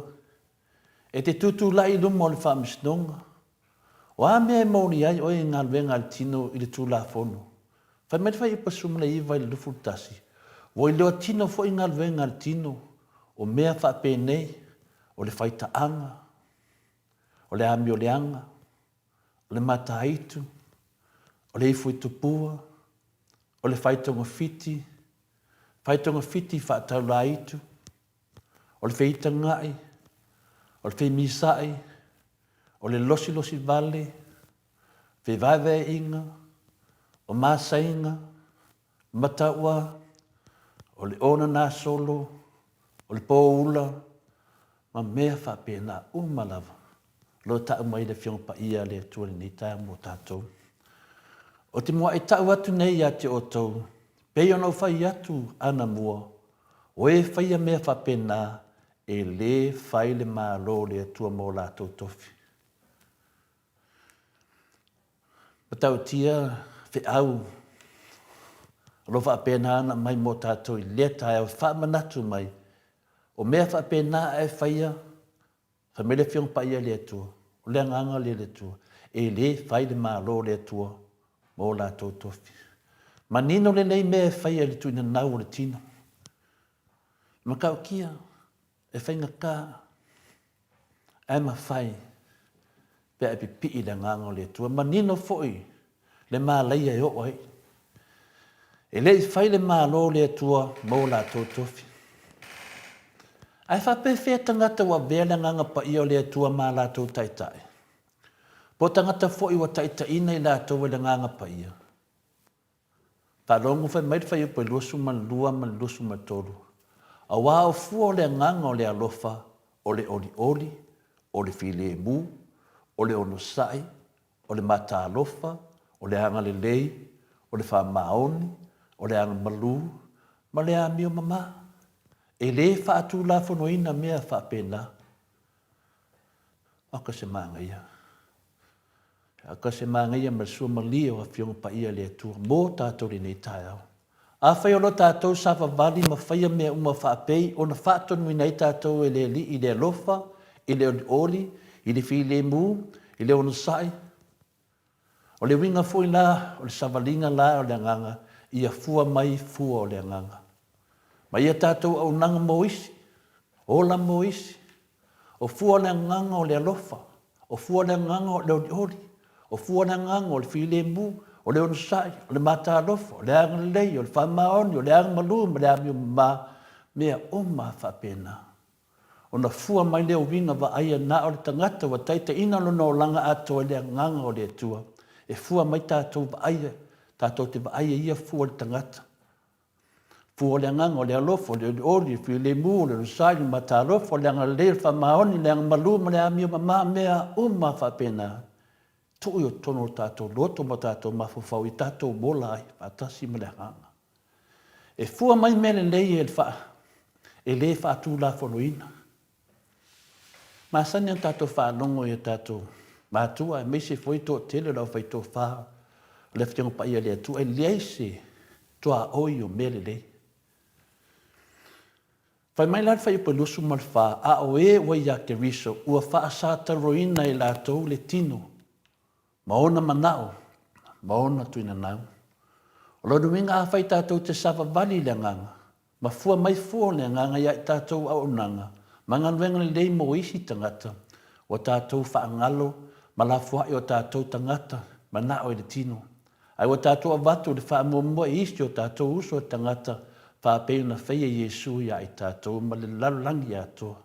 e te tutu lai lumo le whaamisinonga. O a mea e mauri ai oe ngā luenga le tino i le tū la fono. Whai mai whai ipa sumla i vai le lufu tasi. Wo i loa tino fo i ngā luenga le tino o mea whape nei o le whaitaanga, o le ami o le anga, o le mataitu, o le ifu i tupua, o le whaitonga fiti whaatau la itu, o le whita ngai, o le whimisai, o le losi vale, whiwawe inga, o masainga, mataua, o le ona nā solo, o le pōula, ma mea whapena umalawa. Lo tau mai le whiong pa ia le tuale ni tae mo tātou. O te mua e tau atu nei a te o tau, pei ono whai atu ana mua, o e whaia mea whapena e le whai le mālo le atua mō lātou tofi. Patau tia whi au, lo whapena ana mai mō tātou i lea tae o whamanatu mai, o mea whapena e whaia, whamele whiong pa ia le atua, o lea nganga le atua, e le whai le mālo le atua, mō lātou tofi. Ma nino le nei mea e whaia le tuina nau o le tino. Ma kau kia, e whainga kā, e ma whai, pe e pipi i le nganga o le atua. Ma nino foi, le mā leia e o ai. E le i whai le mālo le atua, mō lātou tofi. Ai whape whea tangata wa vea le nganga pa ia o le atua mā lātou taitai. Po tangata foi wa taitaina i lātou le nganga pa ia. Whalongo whai maid whai upo lusu man lua man lusu man tolu. A wā o fua o le nganga o le alofa, o le oli, o le file mu, o le onosai, o le mata alofa, o le anga le lei, o le wha maoni, o le anga malu, ma le amio mama. E le wha atu la whanoina mea wha pena. Aka se maanga ia. Aka se maanga ia ma sua malia wa whionga pa ia le atua. Mō tātou le nei tae au. A whai olo tātou sa whawali ma whaia mea uma wha pei, o na whaatonu i nei tātou e le li, i le alofa, i le oli, i le fi le mu, i le onosai. O le winga fui la, o le savalinga la o le nganga, ia fua mai fua o le nganga. Ma ia tātou au nanga moisi, ola moisi, o fua le nganga o le alofa, o fua le nganga o le oli, o fua le nganga o le file mu, o le onosai, o le mata alofa, o le anga lei, o le whamaoni, o le anga malu, o le anga ma, mea oma whapena. O na fua mai leo winga wa aia na o le tangata wa taita ina lono o langa ato e le nganga o le atua. E fua mai tātou wa aia, tātou te wa aia ia fua le tangata. Fua le nganga o le alofa, o le oli, fi le mu, o le onosai, o le mata alofa, o le anga lei, o le whamaoni, o le anga malu, o le anga ma, mea oma whapena. Tui o tono tātou, loto ma tātou mawhawhau i tātou mola ai, pātasi ma le hanga. E fua mai mele lei e le wha atu la whanoina. Māsani an tātou whanongo i tātou mātua, e meise fwoi tō tele lau whai tō wha, le whionga pa ia le atu, e leise toa oi o mele lei. Whai mai lan whai upa lusu mal wha, a o e wai a ke riso, ua wha asata roina i lātou le tino, maona manao, maona tuina nau. O lodo winga a whai tātou te sawa vali le nganga, ma fua mai fua le nganga ia i tātou au nanga, ma nganwenga le lei mo isi tangata, o tātou wha angalo, ma la fua i o tātou tangata, ma nao i le tino. Ai o tātou avatu le wha mua isti o tātou uso o tangata whapeu na whaia Iesu ia i tātou ma le lalangi atua.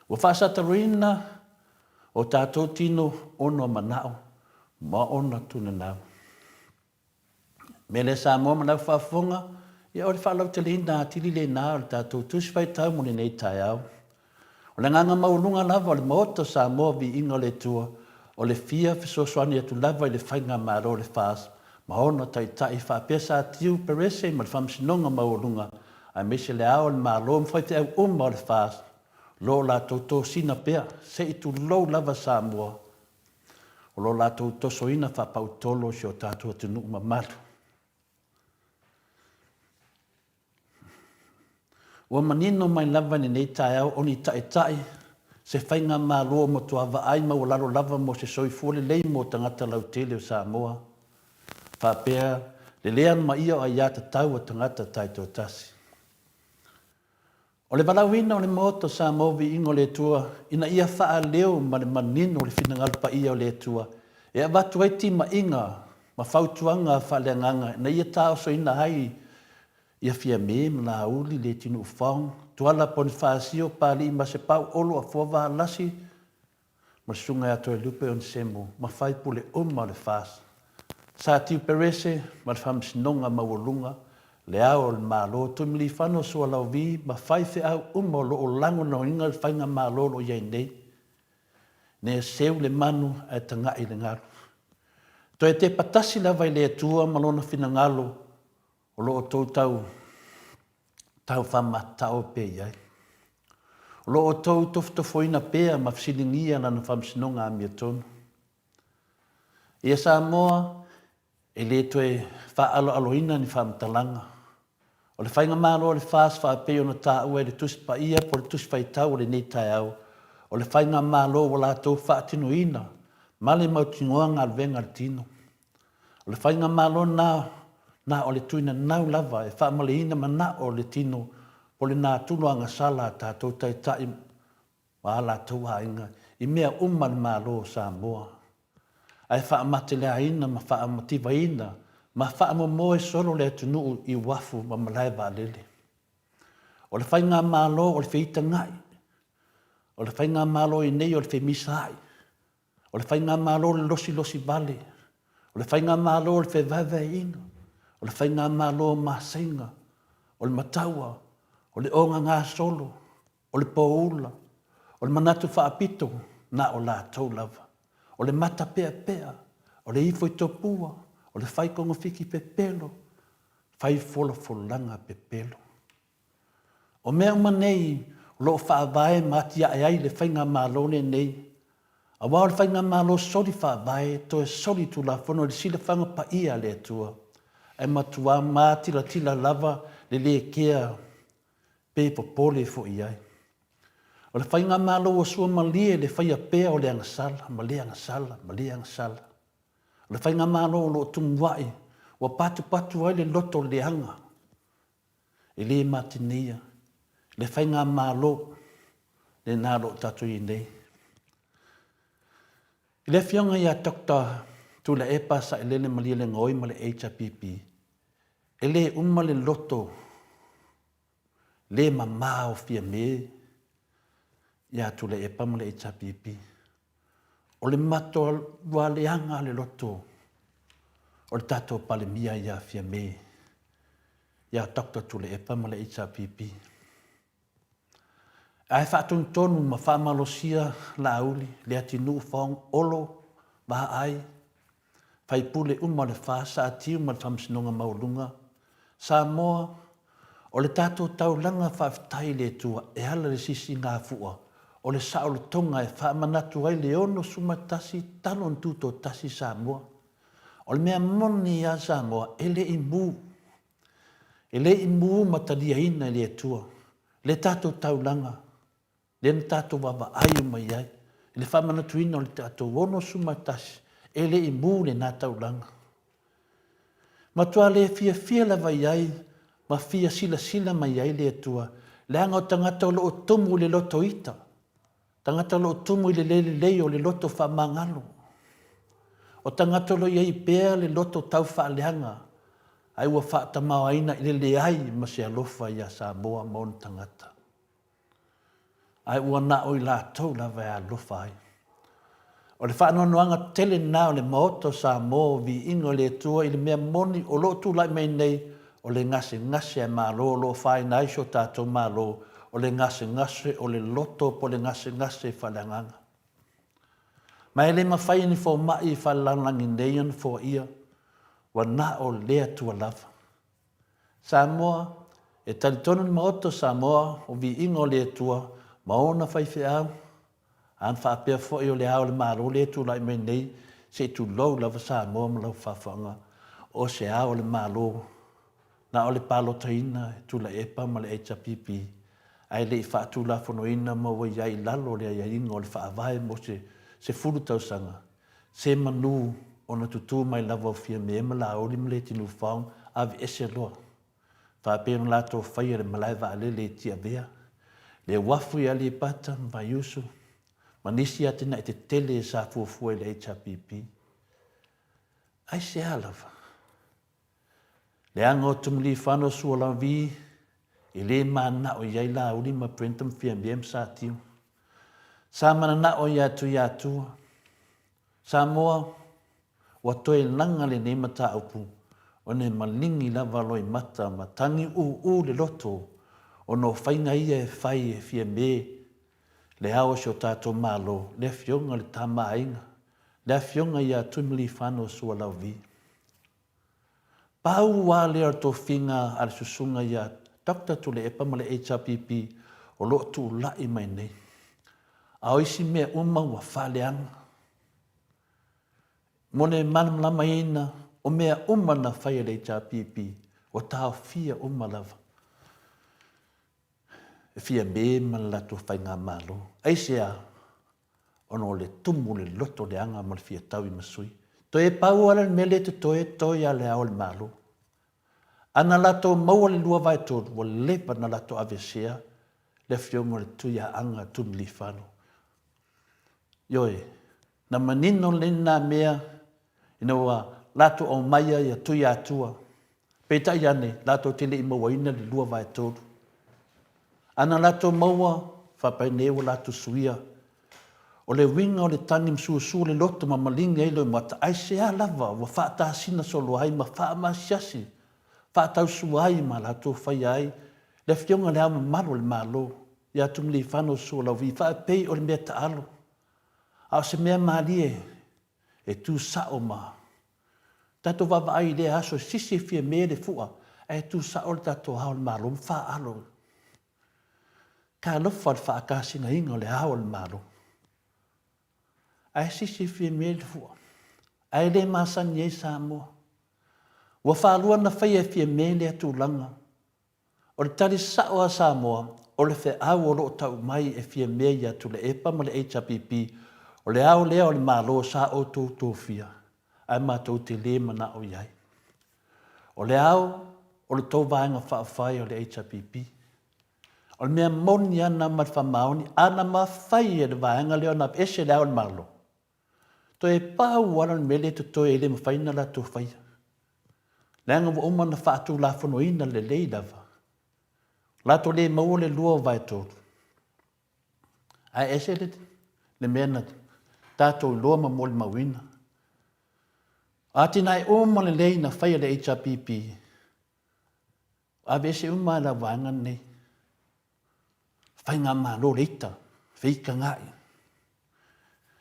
O whaasataruina o tātou tino ono manao ma ona tuna nau. Me le Samoa manau whaafonga ia o le whaalau te lehina atili le nā o le tātou tuswhai tau mone nei tai au. O le nganga maulunga lava o le maoto Samoa vi inga le tua o le fia fisosoani atu lava i le whainga maro le whaas ma ona tai tai whaapea sa tiu perese ma le whamsinonga maulunga a mese le ao le malo mwhai te au o le whaas lo la toto sina pea se i tu lou lava Samoa o lo la toto soina whapautolo si o tātua tunu mamalu. Ua manino mai lava ni nei tai au oni tai tai se whainga malo mo tua vaai ma o lalo lava mo se soifua le lei mo tangata lautele o Samoa. Whapea le lean ma ia o a iata tau o tangata tai tō tasi. O le walawina o le moto Samoa vi ingo le tua ina ia wha leo ma le manino le whinangalpa ia o le tua. E a watu ai ti ma inga ma whautuanga wha le nganga na ia tau so ina hai ia fia me na uli le tinu ufang tuala pon whaasio pali ma se pau olo a fuawa lasi ma sunga ato e lupe on semo ma whai pule ma le whaas. Sa tiu perese ma le whamsinonga mawalunga le ao le malo tumili whano sua lau vi ma whai fe au mo lo o lango no inga le whainga malo lo iai nei. Ne seu le manu e tanga i le ngaru. To e te patasi lava i le atua malona fina ngalo o lo o tau whamatao pe iai. O lo o tau toftofoina pea ma fsilingia na whamsinonga a mia tonu. Ia Samoa e le toe whaalo aloina ni whamtalanga. O le whainga malo o le whaas whapeo na tā ua le tusi pa ia po le tusi whaitau o le nei tai au. O le whainga malo o la tau whaatino ina ma le mautingoa ngā venga le tino. O le whainga malo na o le tuina nau lava e whaamale ina ma na o le tino po le nā tunu anga sala tātou tai tai ma ala tau hainga i mea le malo Samoa. Ai whaamate lea ina ma whaamativa ina ma whaamomoe solo le tunu i wafu ma Maleifua lele. O le whainga malo o le whita ngai. O le whainga malo i nei o le whemisai. O le whainga malo le losi vale. O le whainga malo le whevave ina. O le whainga malo masenga. O le mataua. O le onga ngā solo. O le poula. O le manatu whaapito na o la tau lava. O le mata pea. O le ifo i topua. O le whaikonga whiki pepelo. Whai fololanga pepelo. O mea umanei lo whaavae mati ai le whainga malo nei. A wao le whainga malo sori whaavae to e sori tu la whono le sila whanga pa ia le atua. E matua mati la tila lava le kea pe popole fo iai. O le whainga malo o sua malie le whaia pea o le angasala, ma le angasala. O le whainga malo o lo tumuai, o patu ai le loto le anga. E le matinia, le whainga malo le nalo tatu i nei. I le fionga ia tokta tu le epa sa elele malia le ngoi ma le HPP. E le le loto, le mamao fia me, ia tu le epa ma le HPP. O le mato wa le anga le loto, o le tato pale mia ia fia me, ia tokta tu le epa ma le HPP. Ai whaatun tonu ma whaamalosia la auli, le atinu whaong olo, maha ai, whaipule le whaasa atiu ma le whamsinonga maulunga, Samoa, o le tātou taulanga whaafitai le tua e hala le sisi ngā fua, o le saolo tonga e whaamanatu ai le ono sumatasi talon tuto tasi Samoa. O le mea moni a Samoa, e le imu matalia ina le tua, le tātou taulanga, le tātou wawa ai mai ai, le whamanatu ina o le tātou ono sumatasi, e le imu le nā taulanga. Matua le fia lava iai, ma fia sila mai iai le atua, le anga o tangata o lo tumu le loto ita, tangata o lo tumu le lei o le loto whamangalo. O tangatolo iei pēr le loto tau whaaleanga. Ai ua whaatamau aina i le leai ma se alofa ia Samoa mon tangata. Ai ua na o i la tau la vai alofa ai. O le whaanoanuanga tele nā o le maoto Samoa vi ingo le tua i le mea moni o lo tu lai mai nei o le ngase e malo lo whai nai so tātou malo o le ngase o le loto po le ngase whalanganga. Mai le mawhai ni fo mai i whalangangi neian fo ia wa na o lea tua lava. Samoa, e talitonu ni maoto Samoa o vi ingo le tua maona whaiwhi au, an whaapea fo i o le au le maro le tu lai mai nei se tu lau lava Samoa ma lau whawhanga o se au le maro na o le palo taina tu la epa ma le HPP. Ai le i whaatu la whanoina ma wa iai lalo le ai ingo le whaavai mo se furu tausanga. Se manu o na tutu mai lava o fia me ma la ori ma le tinu whaong avi ese loa. Whaapea la tō whaia le Maleifua le tia vea. Le wafu i ali pata vai usu. Manisi atina i te tele e sa fuafua i le HPP. Ai se alava. Le anga o tumuli whano sua la vi i le mana o iai la uri ma prentum fia me sa tiu. Sa mana na o iatu. Samoa, wa toe langa le ne mata upu, o ne malingi lava loi mata ma tangi le loto, o no whainga ia e whai e fia me, le hao sio tātou malo, le fionga le tama ainga, le fionga ia tumili whano sua lau vi. Pau wā lea tō whinga ale susunga ia Dr. Tule Epa ma le HPP o lo tu lai mai nei. A oisi mea wa whaleanga. Mone manam lama ina o mea na whaia le HPP o tau fia lava. E fia me man lato whai ngā malo. Aisea ono le tumu le loto le anga ma le fia tau i masui. To e pau ala me le toi ale ao le malo. Ana lato maua le lua vai tō wa lepa na lato avesea le fiongo le tuia anga tumili whano. Yoe, na manino le nā mea ina wa lato o maia ia tuia atua. Peta iane, lato tele i mawaina le lua vai tō. Ana lato maua, whapai newa lato suia. O le winga o le tangi msuasu le loto ma malinga ilo i mata. Aisea lava, wa whaata sina solo ai ma wha ma siasi. Whaatau suai ma lato whai ai. Le fionga le ama maro le malo. Ia tumili whano sua lau vi. Wha pei o le mea taalo. A se mea maalie. E tu sao ma. Tato wawa ai le aso sisi fia mea le fua. E tu sao le tato hao le malo. Wha alo. Ka lofa le wha akasinga inga le hao le malo. Ai sisi fia mea le fua. Ai le masani e Samoa. Wa whaalua na whaia fia mea le atu langa. O le tari sao a Samoa. O le wha au o lo tau mai e fia mea i atu le epa ma le HPP. O le au lea o le malo sa o tō fia. Ai mātou te le mana o iai. O le au, o le tō vaenga whaafai o le HPP. O le mea moni ana mat whamaoni, ana mawhai e le vaenga leo na ese le au le malo. To e pāu wana le mele to toi e le mawhaina la tō whaia. Leanga wa umana whaatu la whanoina le leidava. La to le maua le lua vai tō. Ai ese le mea tātou loa ma mole mawina. Ati nai oma le leina whaia le HPP. A vese la vanga nei. Whai ngā malo reita, whika ngai.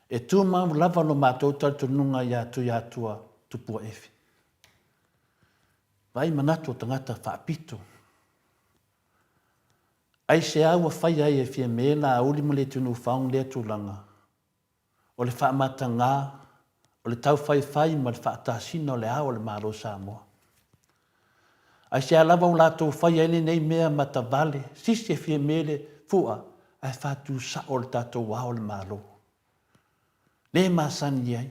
E tū mau lava no mātou tatu nunga ia atua tupua efi. Vai manato tangata whaapito. Ai se aua whai ai e fia me la uli ma le tunu whaong le tūlanga. O le whaamata ngā, o le tau whai ma le whaatasina o le ao le malo Samoa. Ai se alava o lātou whai ai nei mea mata vale, sisi e fia mele fua, ai whātu sa o le tātou wao le malo. Le masani ai.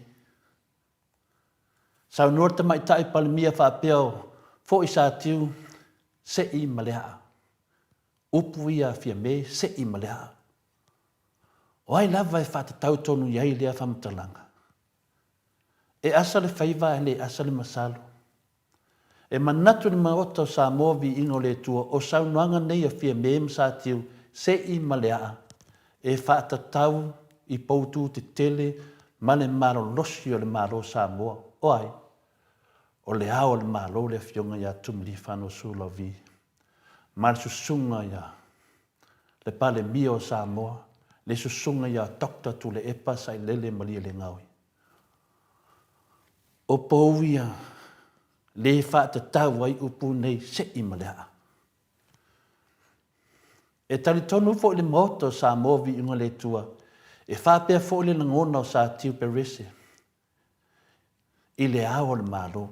Sau norta mai tai palimia whaapeo, fo i sa tiu, se i malea. Upu ia fia me, se i malea. O ai lava e whata tautonu iai lea whamtalanga. E asa le whaiva e le asa le masalo. E manatu ni maota o Samoa vi ingo le tua o saunuanga nei a fia meem sa tiu se i malea. E whaata tau i poutu te tele male maro losi o le maro Samoa. O ai, o le ao le maro le fionga ia tumli whano sula vi. Mare susunga ia le pale mia o Samoa, le susunga ia tokta tu le epa sai lele malia le ngaui. O pouia, le whaata tau ai upu nei se i malea. E tali tonu fo le moto sa movi inga le tua, e whapea fo le langona o sa tiu perese. I le ao le malo.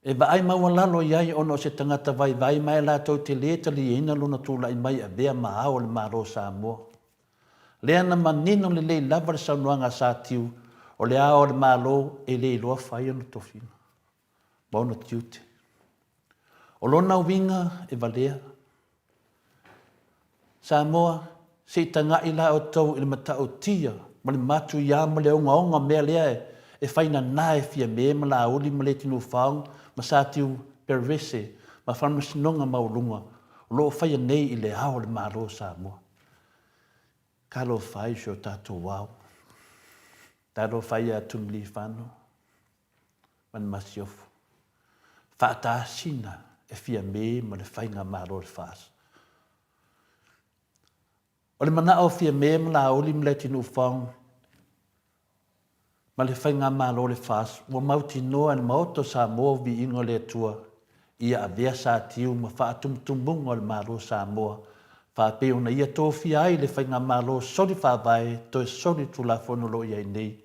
E ba ai maua lalo iai ono se tangata vai mai la tau te le tali ina luna tula i mai a bea ma ao le malo sa moa. Le ana manino le le lavar sa nuanga sa tiu, o le ao le malo e le iloa whai anu tofina. Mauna tiute. O lona winga e valea. Samoa, se tanga i la o tau i le mata o tia, ma le matu ia ma le onga mea lea e whaina nae fia me ma la uli ma le tinu whaung, ma sa tiu pervese, ma whanma sinonga maulunga, o loo whaia nei i le ao le maro Samoa. Ka lo whai sio tātou wau. Tā lo whai a tumli whano, man masiofu. Whaata sina e fia me ma le whainga maro le whaas. O le mana o fia me ma la uli ma le tinu whaung, ma le whainga malo le whaas, ua mauti noa le maoto Samoa vi ingo le tua, ia a vea sa tiu ma wha tumtumbunga o le malo Samoa, wha peo na ia tō fia ai le whainga malo sori wha vai, to e sori tu la whanolo iai nei.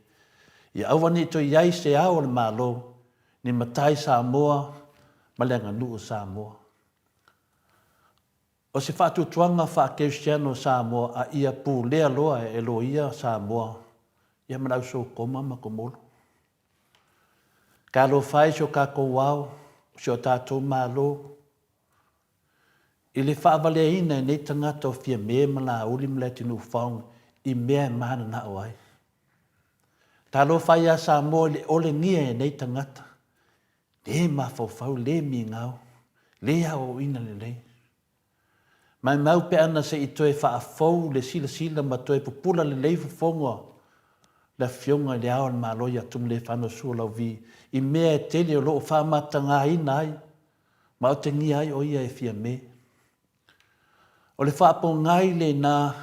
Ia awani to iai se ao le malo, ni matai Samoa, ma le nganu Samoa. O se wha tuanga wha keusiano Samoa a ia pu lea loa e lo ia Samoa, ia manau so koma ma komolo. Ka lo whai so ka ko wau, so tātou malo. I le whaavale ina nei tangata o fia me ma la uli ma le tinu whaung i mea e mana na o ai. Ka lo whai a Samoa le ole nia e nei tangata. Le ma fau le mi ngau, le au ina le lei. Mai mau pe ana se i toe whaafou le sila ma toe pupula le leifu fongoa. La fionga le ao le maloia tum le whano sua lau vi. I mea e tele o loo whamata ngā ina ai. Ma o te ngi ai o ia e fia me. O le whaapo ngai le nā.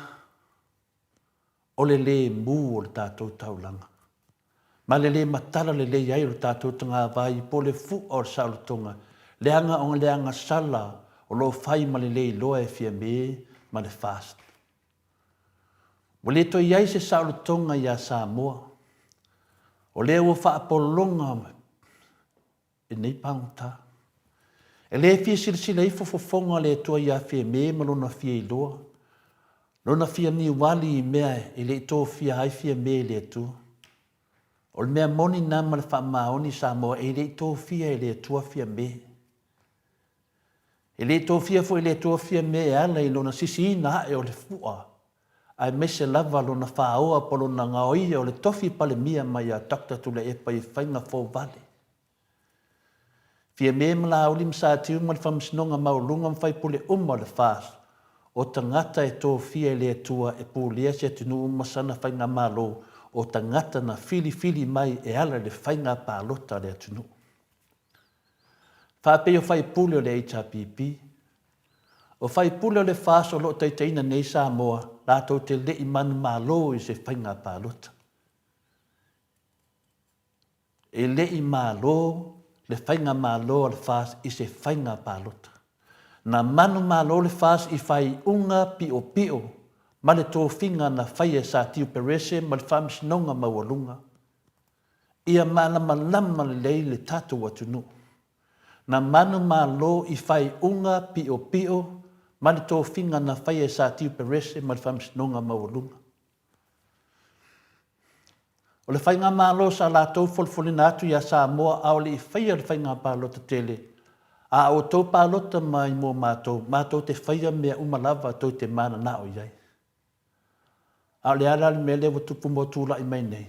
O le le mū o le tātou taulanga. Ma le matala le iai o le tātou tanga vai po le fu o le saulotonga. Leanga o leanga sala o loo whai ma le loa e fia me ma le fast. O le to iai se saulotonga ia Samoa. O le ua whaapolonga e nei paunta. E le fia silasila i fofofonga le toa ia fia me ma lona fia i loa. Lona fia ni wali i mea e le tō fia ai fia me le tu. O le mea moni nā ma le whaamaoni Samoa e le tō fia e le tua fia me. E le tō fia fo e le tua fia me e ala i lona sisi ina e o le fua. Ai mese lava lona whaoa po lona ngaoia o le tofi pale mia mai a takta tula e pai whainga fō vale. Fia me mla ulim sa tiu ma le whamsinonga maulunga mwhai pule le whaas. O tangata e tō fia le tua e pūlea se tinu umasana whainga malo o tangata na fili mai e ala le whainga pālota le tunu. Whapeo whai pule o le HRPP. O whai pule o le whaas o lo teiteina nei Samoa, rātou te le i manu malo i se whainga pālota. E le i malo, le whainga malo o le whaas i se whainga pālota. Na manu malo le whaas i whai unga pio, ma le tō whinga na whai e sa tiu perese ma le whamsinonga maualunga. Ia malama le lei le tātou atunu. Na manu malo i whai unga pio, ma le tō whinga na whai e sa tiu perese ma le whamsinonga maualunga. O le whainga malo sa lātou folfolina atu ia Samoa au le i whaia le whainga pālota tele. A o tō pālota mai mō mātou te whaia mea umalava tō te mana na o iai. A le ala le mele wa tupu mo tūla i mai nei.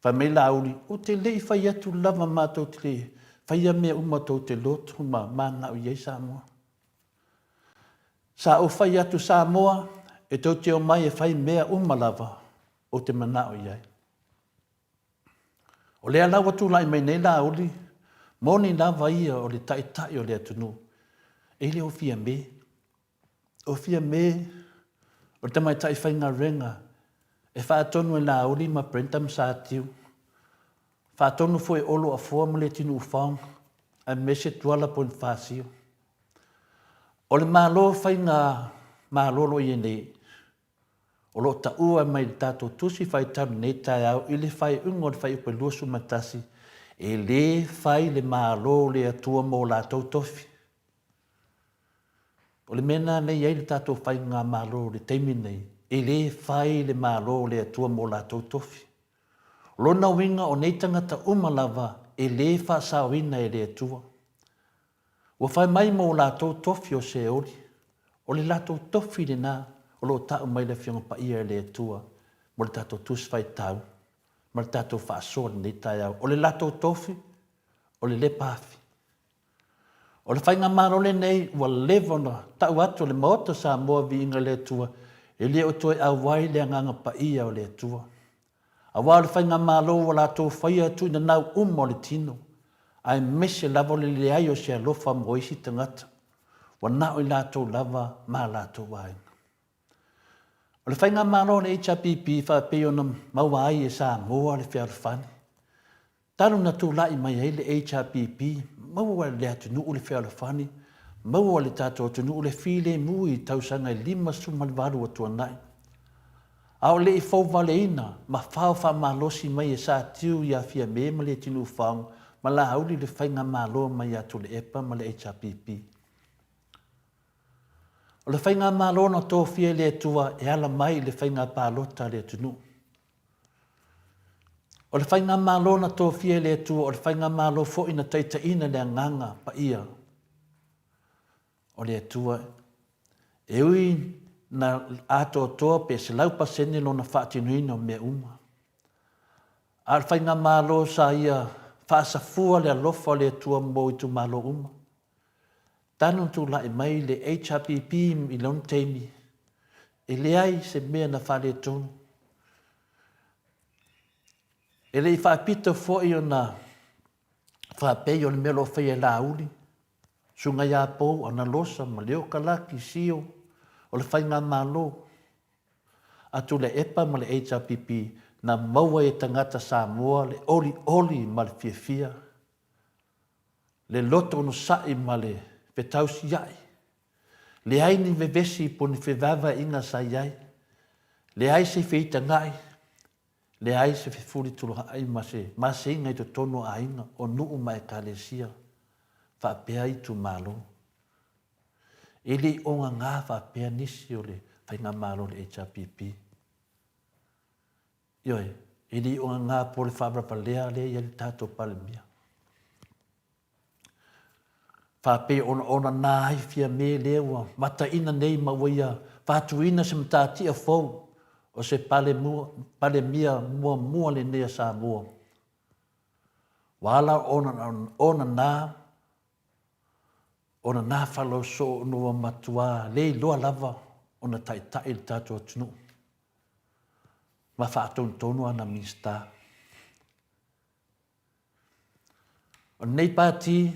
Whamei lauri, o te lei whai atu lava mātou te le, whai a mea umatou te lotu ma mānau iei Samoa. Sa o whai atu Samoa, e tau te o mai e whai mea umalava o te manao iei. O lea lawa tu lai mai nei lauri, moni lava ia o le tai o le atunu. E le o fia me, o fia me, o te mai tai whai ngā renga, e whaatonu e lauri ma prentam sa tiu. Whaatonu fo e olo a fua mo le tinu ufang, a mese tuala po whaasio. O le mālo whai ngā mālolo i nei, o lo ta ua mai le tātou tusi whai tanu nei tai au, i le whai ungo le whai upe luasu matasi, e le whai le mālo le atua mo lātou tofi. O le mena nei ei le tātou whai ngā mālo le teimi nei, e le whai le mālo le atua mo lātou tofi. Lona winga o nei tangata umalava e le whaasawina e le atua. Ua whai mai mo lātou tofi o se ori, o le lātou tofi le nā, o lo tau mai le whionga pa ia e le atua, mo le tātou tus whai tau, mo le tātou whaasoa nei tai au, o le lātou tofi, o le pāwhi. O le whainga marole nei, ua levona, tau atu le maota Samoa vi inga le atua, e le o toi au wai le anganga pa ia o le atua. A wā le whainga mālo wa lātou whai atu ina nau o le tino, ai mese lava le le ai o se alofa mo isi tangata, wa nao i lātou lava mā lātou wainga. O le whainga mālo le HRPP wha peo na maua ai e Samoa le whiarwhani. Tanu na tū lai mai ai le HRPP, maua le atu nuu le whiarwhani, maua le tātou atu nuu le while mui tausanga i 5 suma le waru atua nai. Ao le i fau vale ina, ma whao wha malosi mai e sa tiu ia fia me ma le tinu whao, ma la hauri le whainga malo mai atu le EPA ma le HRPP. O le whainga malo na tō fia le atua e ala mai le whainga pālota le atunu. O le whainga malo na tō fia le atua o le whainga malo fo ina taita ina le anganga pa ia. O le atua, e ui na ato toa pe se lau pasene lo na whaatinuina o mea uma. A le whainga malo sa ia whaasafua le alofa le atua mo i tu malo uma. Tanu tu lai mai le HRPP i lon teimi. E le ai se mea na whale tonu. E le i whaapita fo i o na whaapei o le melo whaia la uli. Sunga ia pou ana losa ma leo kalaki sio o le whainga malo. Atu le EPA ma le HRPP na maua e tangata Samoa le oli ma le fia. Le loto no sai ma le petausi iai. Le ai ni vevesi po ni whewava inga sa iai. Le ai se whita ngai. Le ai se whifuri tulu hai ma se inga i to tono a inga o nuu mai kalesia. Whapea i tu malo. Ili onga ngā whapea nisi o le whainga malo le HRPP. Ioi, ili onga ngā po le whabrapa lea le i ali tātou palemia. Whapea ona nāi fia me lewa, mata ina nei mawaia, whātu ina se mtātia fau, o se palemia mua le nea sa mua. Wala ona nā whalau so nua matua, lei loa lava, ona tai le tātou atunu. Ma whātou tonu ana minsta. O nei pāti,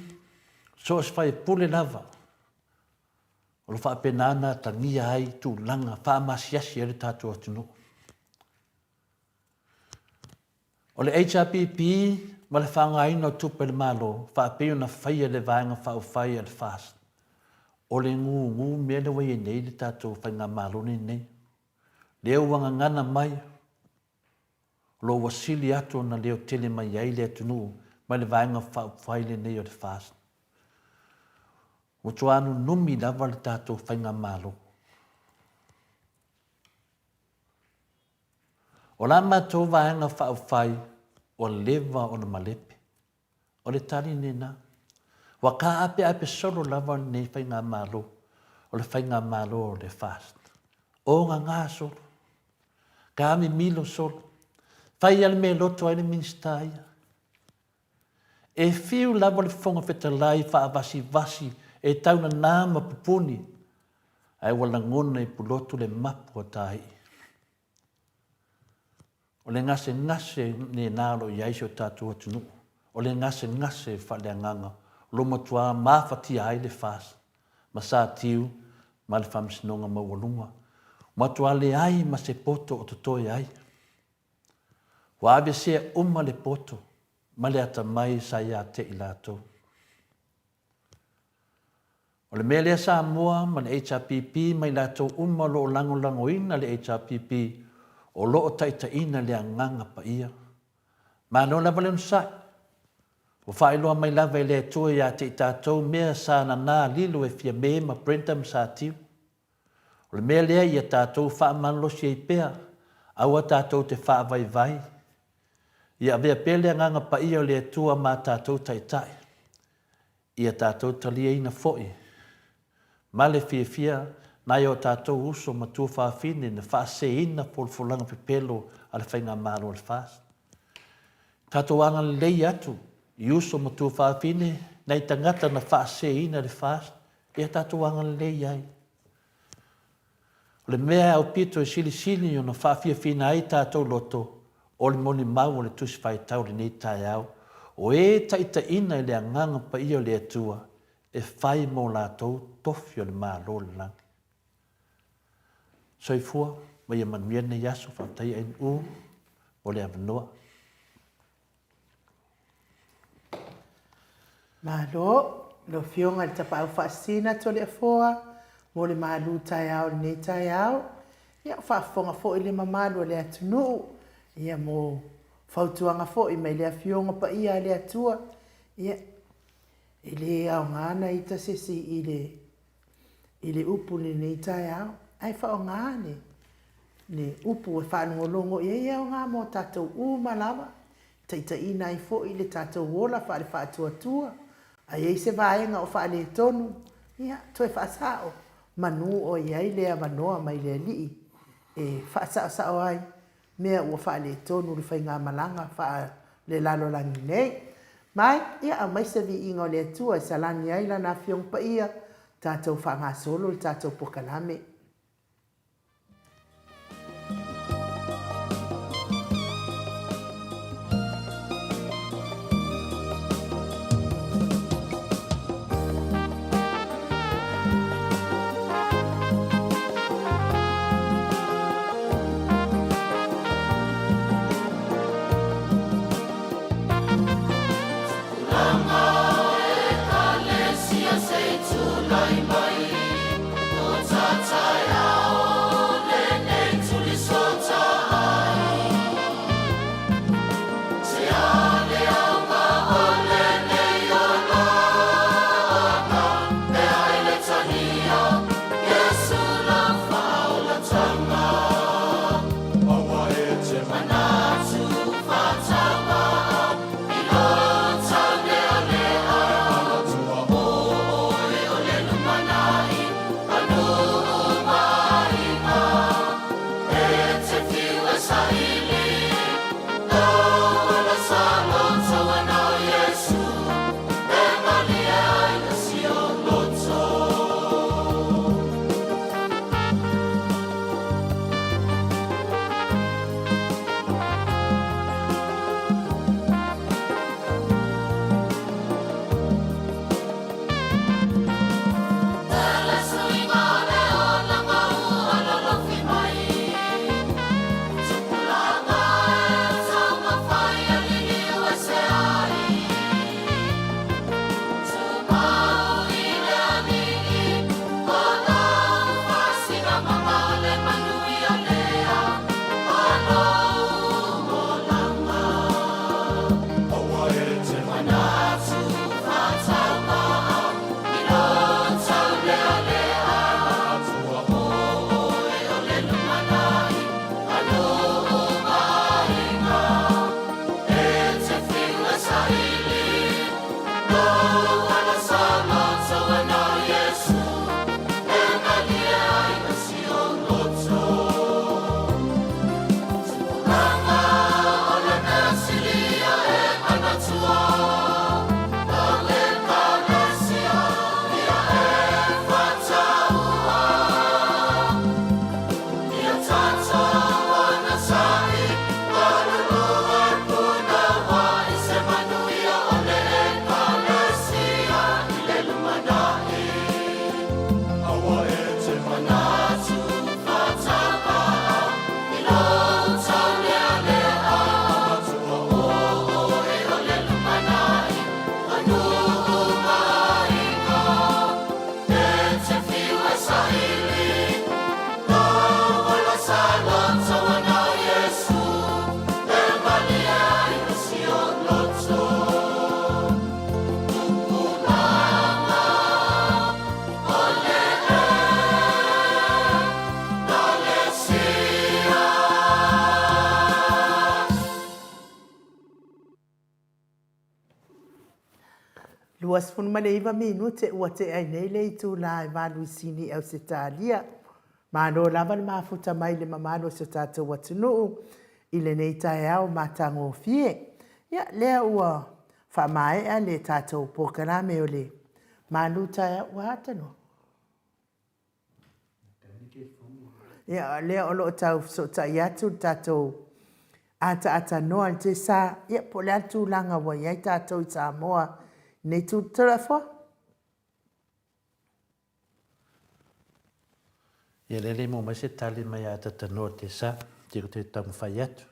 so as whai pule lava. O lo whapenana tangia ai tū langa, whaamasiasi e le tātou atunu. O le HRPP, ma le whangaina o tupe le malo, whaapeo na whaia le vāinga whaia le fast. O le ngu mea le wai e nei le tātou whainga malo nei. Leo wanga ngana mai, lo wasili atu na leo tele mai ai le atunu, ma le vāinga whaia le nei o le fast. O tuanu numi lava le tātou whainga malo. O la mātou vāinga whaia, o lewa o na malepe. O le tari nena. Wa ka ape solo lava nei whainga malo. O le whainga malo o le fast. O ngā solo. Ka ame milo solo. Fai ale me loto ai le minista ia. E fiu lava le fonga fetalai wha vasi e tauna nāma pupuni. Ai wala ngona i pulotu le mapu o tahi. O le ngase ne nalo i aisho tātua tunu. O le ngase whale anganga. Lo matua mawhati ai le fas. Ma sa tiu, ma le whamsinonga mawalunga. Matua le ai ma se poto o tutoi ai. Wa abe sea le poto. Ma le ata mai sa ia te i lātou. O le mea lea Samoa ma le HRPP mai lātou lo o lango ina le HRPP o lo o taitaina le anganga pa ia. Ma no lava le unsai. O whaeloa mai lava le atua ia te i tātou mea sa na nā lilo e fia me ma Brentham sa tiu. O le mea lea ia tātou wha manlosi e pea. Aua tātou te wha vai. Ia vea pele nganga pa ia o le atua ma tātou taitai. Ia tātou talia ina foi. Ma le fia, nai o tātou uso ma tua whaafine na whaase ina polfolanga pepelo a le whainga maro le whaas. Tātou anga le lei atu, i uso ma tua whaafine, nei tangata na whaase ina le whaas, ia tātou anga le lei ai. O le mea au pito e sili o na whaafia fina ai tātou loto, o le moni mau o le tusi whai tau le nei tai au, o e taita ina le anganga pa ia o le atua, e whai mō lātou tofi o le mālo le lang. Soifua, mai a manuia nei aso whautai ein o le avanoa. Malo, lo fionga le tapa au whaasina to le afoa, mo le malu tai au le nei tai au, ia whaafonga fo i le mamalu le atunu, ia mo fautuanga fo i mai le fionga pa ia le atua, ia i le au ngana i ta sisi i le upu ni nei tai au, ai whao ngane, ne upu e whanungolongo, ia au ngā mo tātou malama, taita ina i fo i le tātou wola whaare whaatua tua, ai ei se vaenga o whaale tonu, ia toi whaasao, manu o iai lea manoa mai lea lii, e whaasao ai, mea ua whaale tonu ri whai ngā malanga, wha le lalo langi nei. Mai, ia au mai se vi ingo le tua, sa lani ai lana fiong pa ia, tātou wha ngā solo, tātou pokalame. Sai tu lai mai, o ta ta Luas fun Maleifua minute ua te ai nei le tu la e va Luisini au se talia. Ma no lava le mafuta mai le mamalo se tata watunu i le nei tae au matango fie. Ia lea ua wha mai a le tata o pokarame o le manu tae au hatano. Ia lea o lo tau so tai atu tato ata noa te sa ia po le atu langa wa iai tato i Samoa nei tu telefo. Ia lele mo mai se tali mai a tatanoa te sa, tiko te tamu whai atu.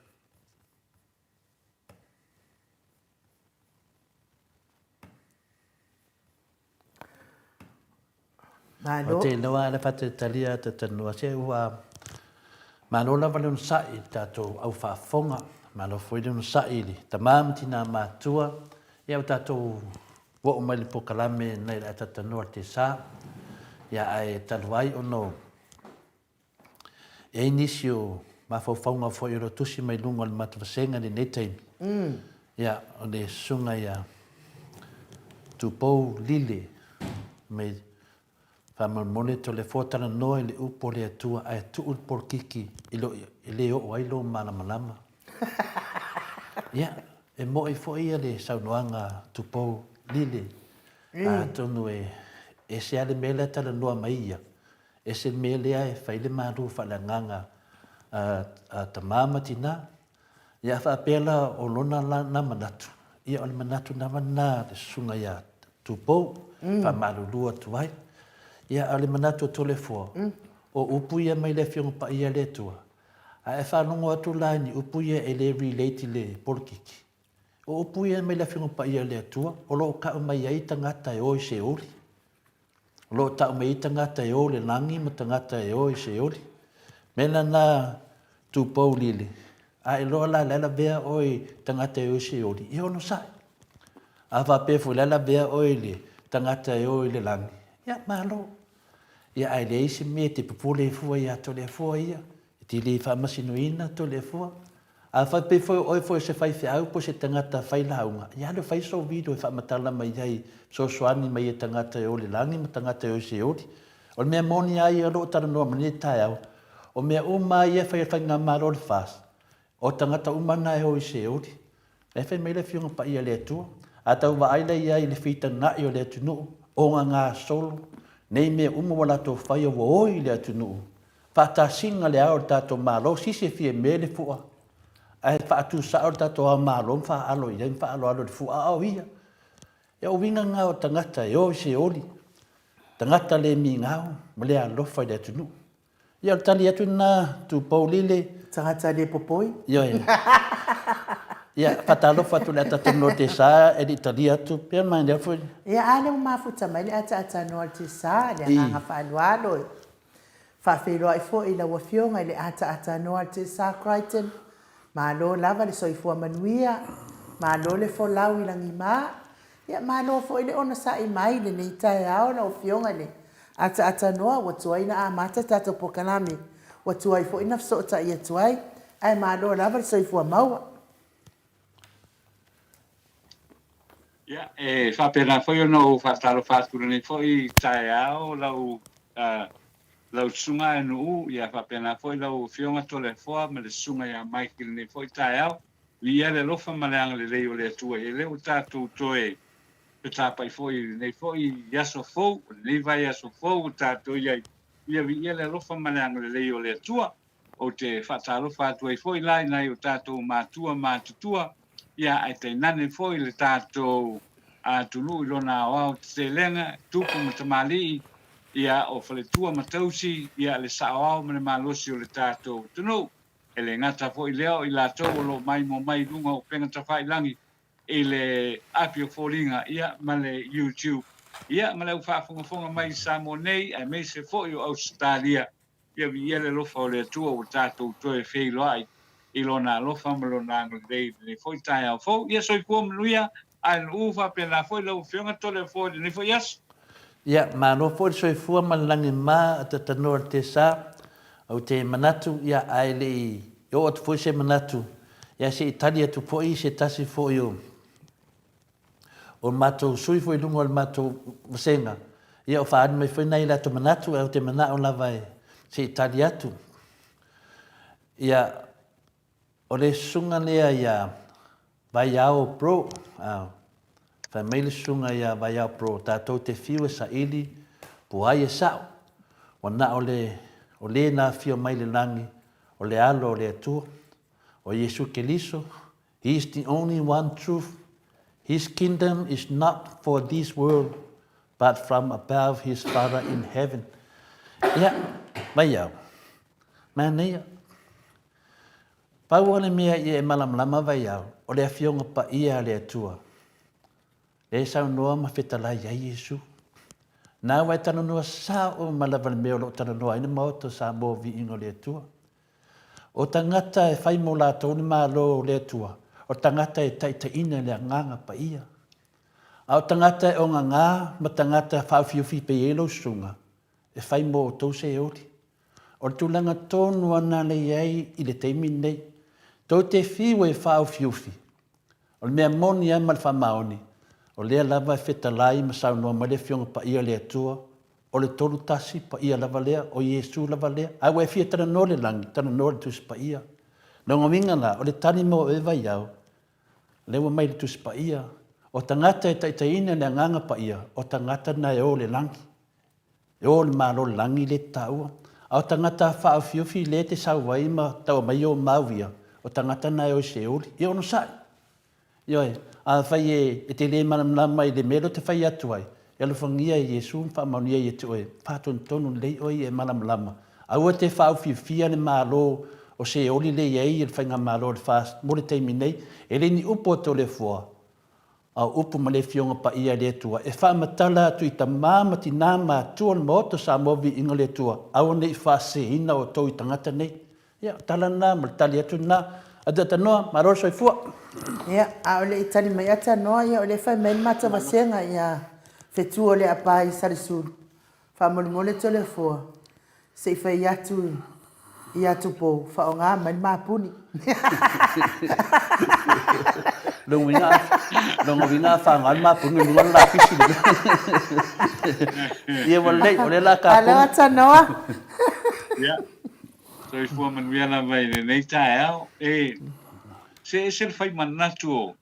O te noa ala pate tali a tatanoa se ua mano lava le un sai tato au whaafonga, mano fwoi le un sai li, ta mamti nā mātua, ia o tato wo o mai le pokalame nei la tatanoa te sa, ia ai taluai o no. E nisi o mawhauwhaunga fo i rotusi mai lunga le matawasenga ni neteimi. Ia, o le sunga ia tupou lile mai whamalmone to le fōtana noe le upo le atua ai tuul por kiki i le o ailo malamalama. Ia, e mo i fo ia le saunoanga tupou lile. A tonu e se ale mele tala noa mai ia. E se mele ai whaile maru whalanganga a tamama tina. Ia whaapela o lona na manatu. Ia o le manatu na mana le sunga ia tupou. Whamarulua tuai. Ia o le manatu o tole fua. O upu ia mai le fionga pa ia le tua. A e whanongo atu laini upu ia e le relate le polkiki. O upu ia mai le fionga pa ia le tua. O lo ka mai ai tangata e oi se ori. Lo tau me i tangata e o le langi ma tangata e o i se ori. Mena na tupou lili. A e loa la lela bea o i tangata e o i se ori. I ono sai. A whapefu lela bea o i le tangata e o i le langi. Ia malo. Ia ai le isi me te pupule fua ia to le fua ia. Ti le whamasinoina to le fua. A whapefu oi fua se whaife au po se tangata whailaunga. Ia le whaiso vido e whamatala mai ai. So soani mai e tangata e o le langi ma tangata e o se ori. O le mea moni ai a loo tara noa mani tae au. O mea uma ia whai ngā maro le whas. O tangata umana e o i se ori. E whai mai le fionga pa ia le atua. A tau wa aile ia i le whita ngai o le atunu. O ngā solo. Nei mea uma wala tō whai o oi le atunu. Whata singa le ao tato malo. Sise fie me le fua. Ai whaatu sao tato a malo. Wha alo ia. Wha alo le fua au ia. Ia o winga ngā o tangata e o se ori. Tangata le mi ngāo. Ma le alofa i le atunu. Ia o tali atu nā tupou lile. Tangata le popoi. Ia ia. Ia whatalofa tu le atatono te sā e li tali atu. Pea mai lea fwoi. Ia ale o mafuta mai le ata noa te sā. Le nganga whaalualo. Whawhiroa i fo i la wafionga i le ata noa te sā Crichton. Ma lo lava le soifua manuia. Ma lo le fo lau i langi maa. Ia malo fo ile ona sa i mai le nei tae ao na o fionga le. Ata noa watua ina a mata tato pokanami. Watua i fo ina fsota i atuai. Ai malo lava le soifua maua. Ia, whapena foi o no whataro whatura nei foi tae ao lau sunga e nuu. Ia whapena foi lau fionga tole foa ma le sunga ia Michael nei foi tae ao. Ia le lofa maleanga le leo le atua. E leo tātou toe pe tapai foi nei foi yaso fou nei vai yaso fou tato ia vi ele lofa maleanga le leo le tua o te fatalo fatu ai foi lai nai o tato matua matutua ia ai te nane foi le tato a tulu lona o te lenga tupu matamali ia o fale tua matausi ia le sao me malosi o le tato tunu ele ngata foi leo i la to lo mai mo mai lunga o penga tafai langi ele apio folinga ia male YouTube ia male ufafonga mai Samoa nei ai me se foi o Australia ia vi ele lo fa le tua o tato to e fei lai i lona lo fa mo lona ngai nei foi tai au fo ia soi kom luia ai ufa pela foi lo fionga to le foi nei foi yes ia ma no foi soi fua malangi ma tatano te sa o te manatu ia ai le o te foi se manatu ia se Italia tu foi se tasi foi o o matou sui foi lungo o matou senga ia o faani mai foi nei la to manatu e te mana o lava e se itali atu ia o le sunga lea ia vai ao pro fa mai sunga ia vai ao pro tatou te fiu sa ili po ai sa o na o le na fio mai le langi o le alo o le atu o Yesu Keliso. He is the only one truth. His kingdom is not for this world, but from above his Father in heaven. Ja, vai au. Manea. Pau ole mea i e malam lama vai au. O le afionga pa ia le atua. Le sau noa ma whetalai ai Yesu. Nā wai tana noa sa o malawan mea lo tana noa ina mauta sa mō vi ingo le atua. O tangata e whai mo la tōni mā lo le atua. O tangata e taita ina le nganga pa ia. A o tangata e o ngā, ma tangata whawhiuwhi pe elo sunga. E whai mo o tau se ori. O tūlanga tōnu ana le iei i le teimi nei. Tau te whiwe whawhiuwhi. O le mea moni ama le whamaoni. O lea lava e whetalai ma sau noa ma le fionga pa ia le atua. O le tolu tasi pa ia lava lea, o Yesu lava lea. Awa e fia tana no le langi, tana no le tusi pa ia. Nongo minga la, o le tani mo e vai au. Lewa mai le tusi pa ia. O tangata e taitaina le nganga pa ia. O tangata na e o le langi. E o le malo langi le taua. O tangata wha fiufi le te sau waima tau mai o mauia. O tangata na e o se ori. I ono sai. Ioi, a whai e te le manam mai le melo te whai atu ai. E lufangia e Yesu wha maunia i tu e. Pāton tonu lei oi e manam lama. Aua te wha fiufia le malo o se ori le iei e whainga malo le fast. Mo le teimi nei, e le ni upo to le fua. A upu ma le fionga pa ia le tua. E wha matala atu i ta māmati nā mātua le moto sa movi inga le tua. Aua nei wha se ina o tau i tangata nei. Ia, tala nā, ma tali atu nā. Adata noa, maroso i fua. Ia, a ole i tali mai ata noa, ia ole whai mai mata wasenga, ia whetu ole apa i sarisuru. Wha mole tole fua. Se i whai i atu po, wha o ngā mai māpuni. Longo vina fa ngal ma pun ngal la pisi. Ia ole la ka. Ala ata noa. Ja. So i fua man viana vai nei tae au. Se fai manatu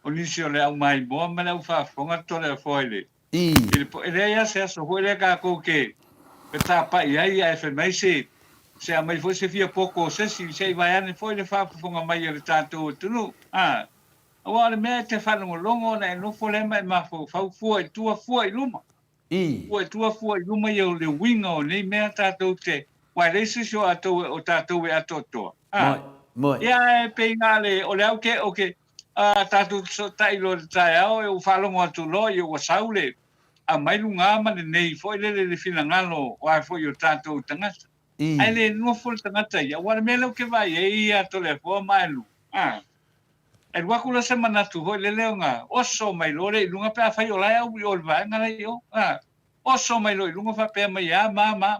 o nisi o le au mai boa ma le au whaafonga tole a foile. Ele ia se aso hoile ka kouke. Pe tā pa i ai a whenai se a mai foi se fia poko se i vai ane foile whaafonga mai o le tātou tunu. Awa le mea te whanongolongo na e nofo le mai mafo fua i tua fua i luma. Fua i tua fua i luma i o le winga o nei mea tātou te. Wai reisi sio o tātou e atotoa. Ia e pei ngā le o le au ke tātou tai lo le tai au e u whalongo atu lo i o saule. A mailu ngā mane nei fo i le whina ngalo o ai fo i o tātou tangata. Ai le nofo le tangata ia. Wale mea lau ke vai e ia to le fua mailu. E wakula se manatu hoi le leo ngā. Oso mai lo le ilunga pēa whai o lai au i o le vai ngā lei o. Oso mai lo ilunga wha pēa mai a ma.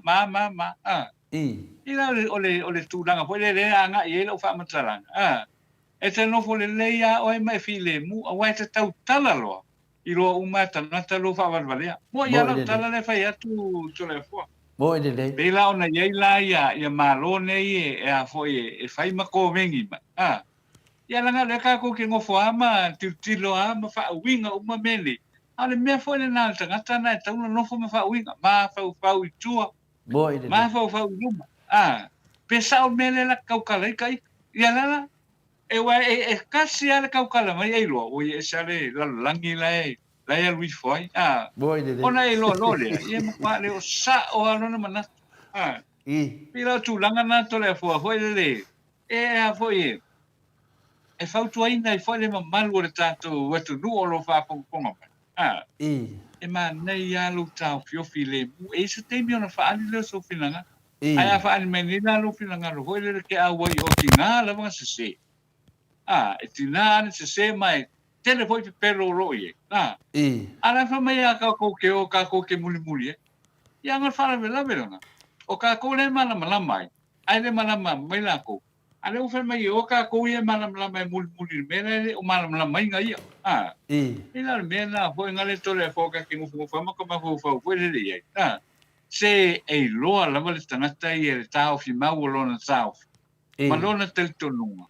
I la o le tūranga hoi le lea ngā i e lau wha mataranga. E te nofo le leia o e mai fi le mu a wai te tau tala loa. I loa umata nata lo wha warwalea. Mo i ala tala le whai atu to le fua. Mo i le lei. Beila ona iei la ia malo nei e a foi e whai mako vengi mai. Ia langa le kako ke ngofo ama, tilo ama, wha winga uma mele. Ale mea fo le nā tangata na e tauna nofo ma wha winga. Ma whau i tua. Ma whau i luma. Pesa o mele la kaukala i kai. Ia lala. E wai e kasi ale kaukala mai e loa. O e sale lalangi la e. La e alui foi. Ona e loa lole. Ia makwa le o sa o alona manatu. Pila tu langa na tole a fua. Foi le. E a foi e. E whautua ina i whaile ma malu o le tātou watu nu o lo whaaponga mai. E ma nei alu tāu fiofi le mu. E isa teimi ona whaani leo so whinanga. Ai a whaani mai nina alu whinanga ro. Hoi le ke a wai o tina la wanga se se. E tina ane se se mai. Tele foi pe pero roi e. Ala wha mai a ka kouke muli muli e. Ia ngar whaala me la verona. O ka kou le malama mai. Ai le malama mai la kou. Ale o fe mai o ka ko ia mana mai mul mele o mana mai ngai. Ina me na foi ngale tole foka ki ngu fa ma ko ma fo foi le ia. Se e loa la vale tangata i e tau fi mau lona tau. Ma lona tel tonunga.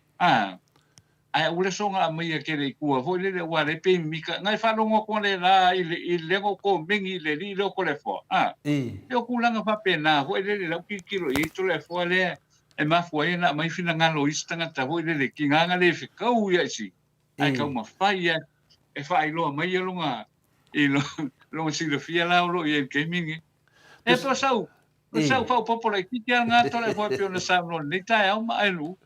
Ai ule songa a mai ke le kua foi le wa le pe mika ngai fa longo ko le la i le ko mengi le li lo ko le fo. Yo kulanga fa pena foi le la ki kilo i to le fo le e ma foi na mai fina ngalo istanga ta foi le ki nganga le fi kau ia si. Ai kau ma fai e fa i lo mai longa i lo si le fia la lo i ke mingi. E to sau. Sau fa popola ki ki nga to le fo pe ona sa no ni ta au ma elu.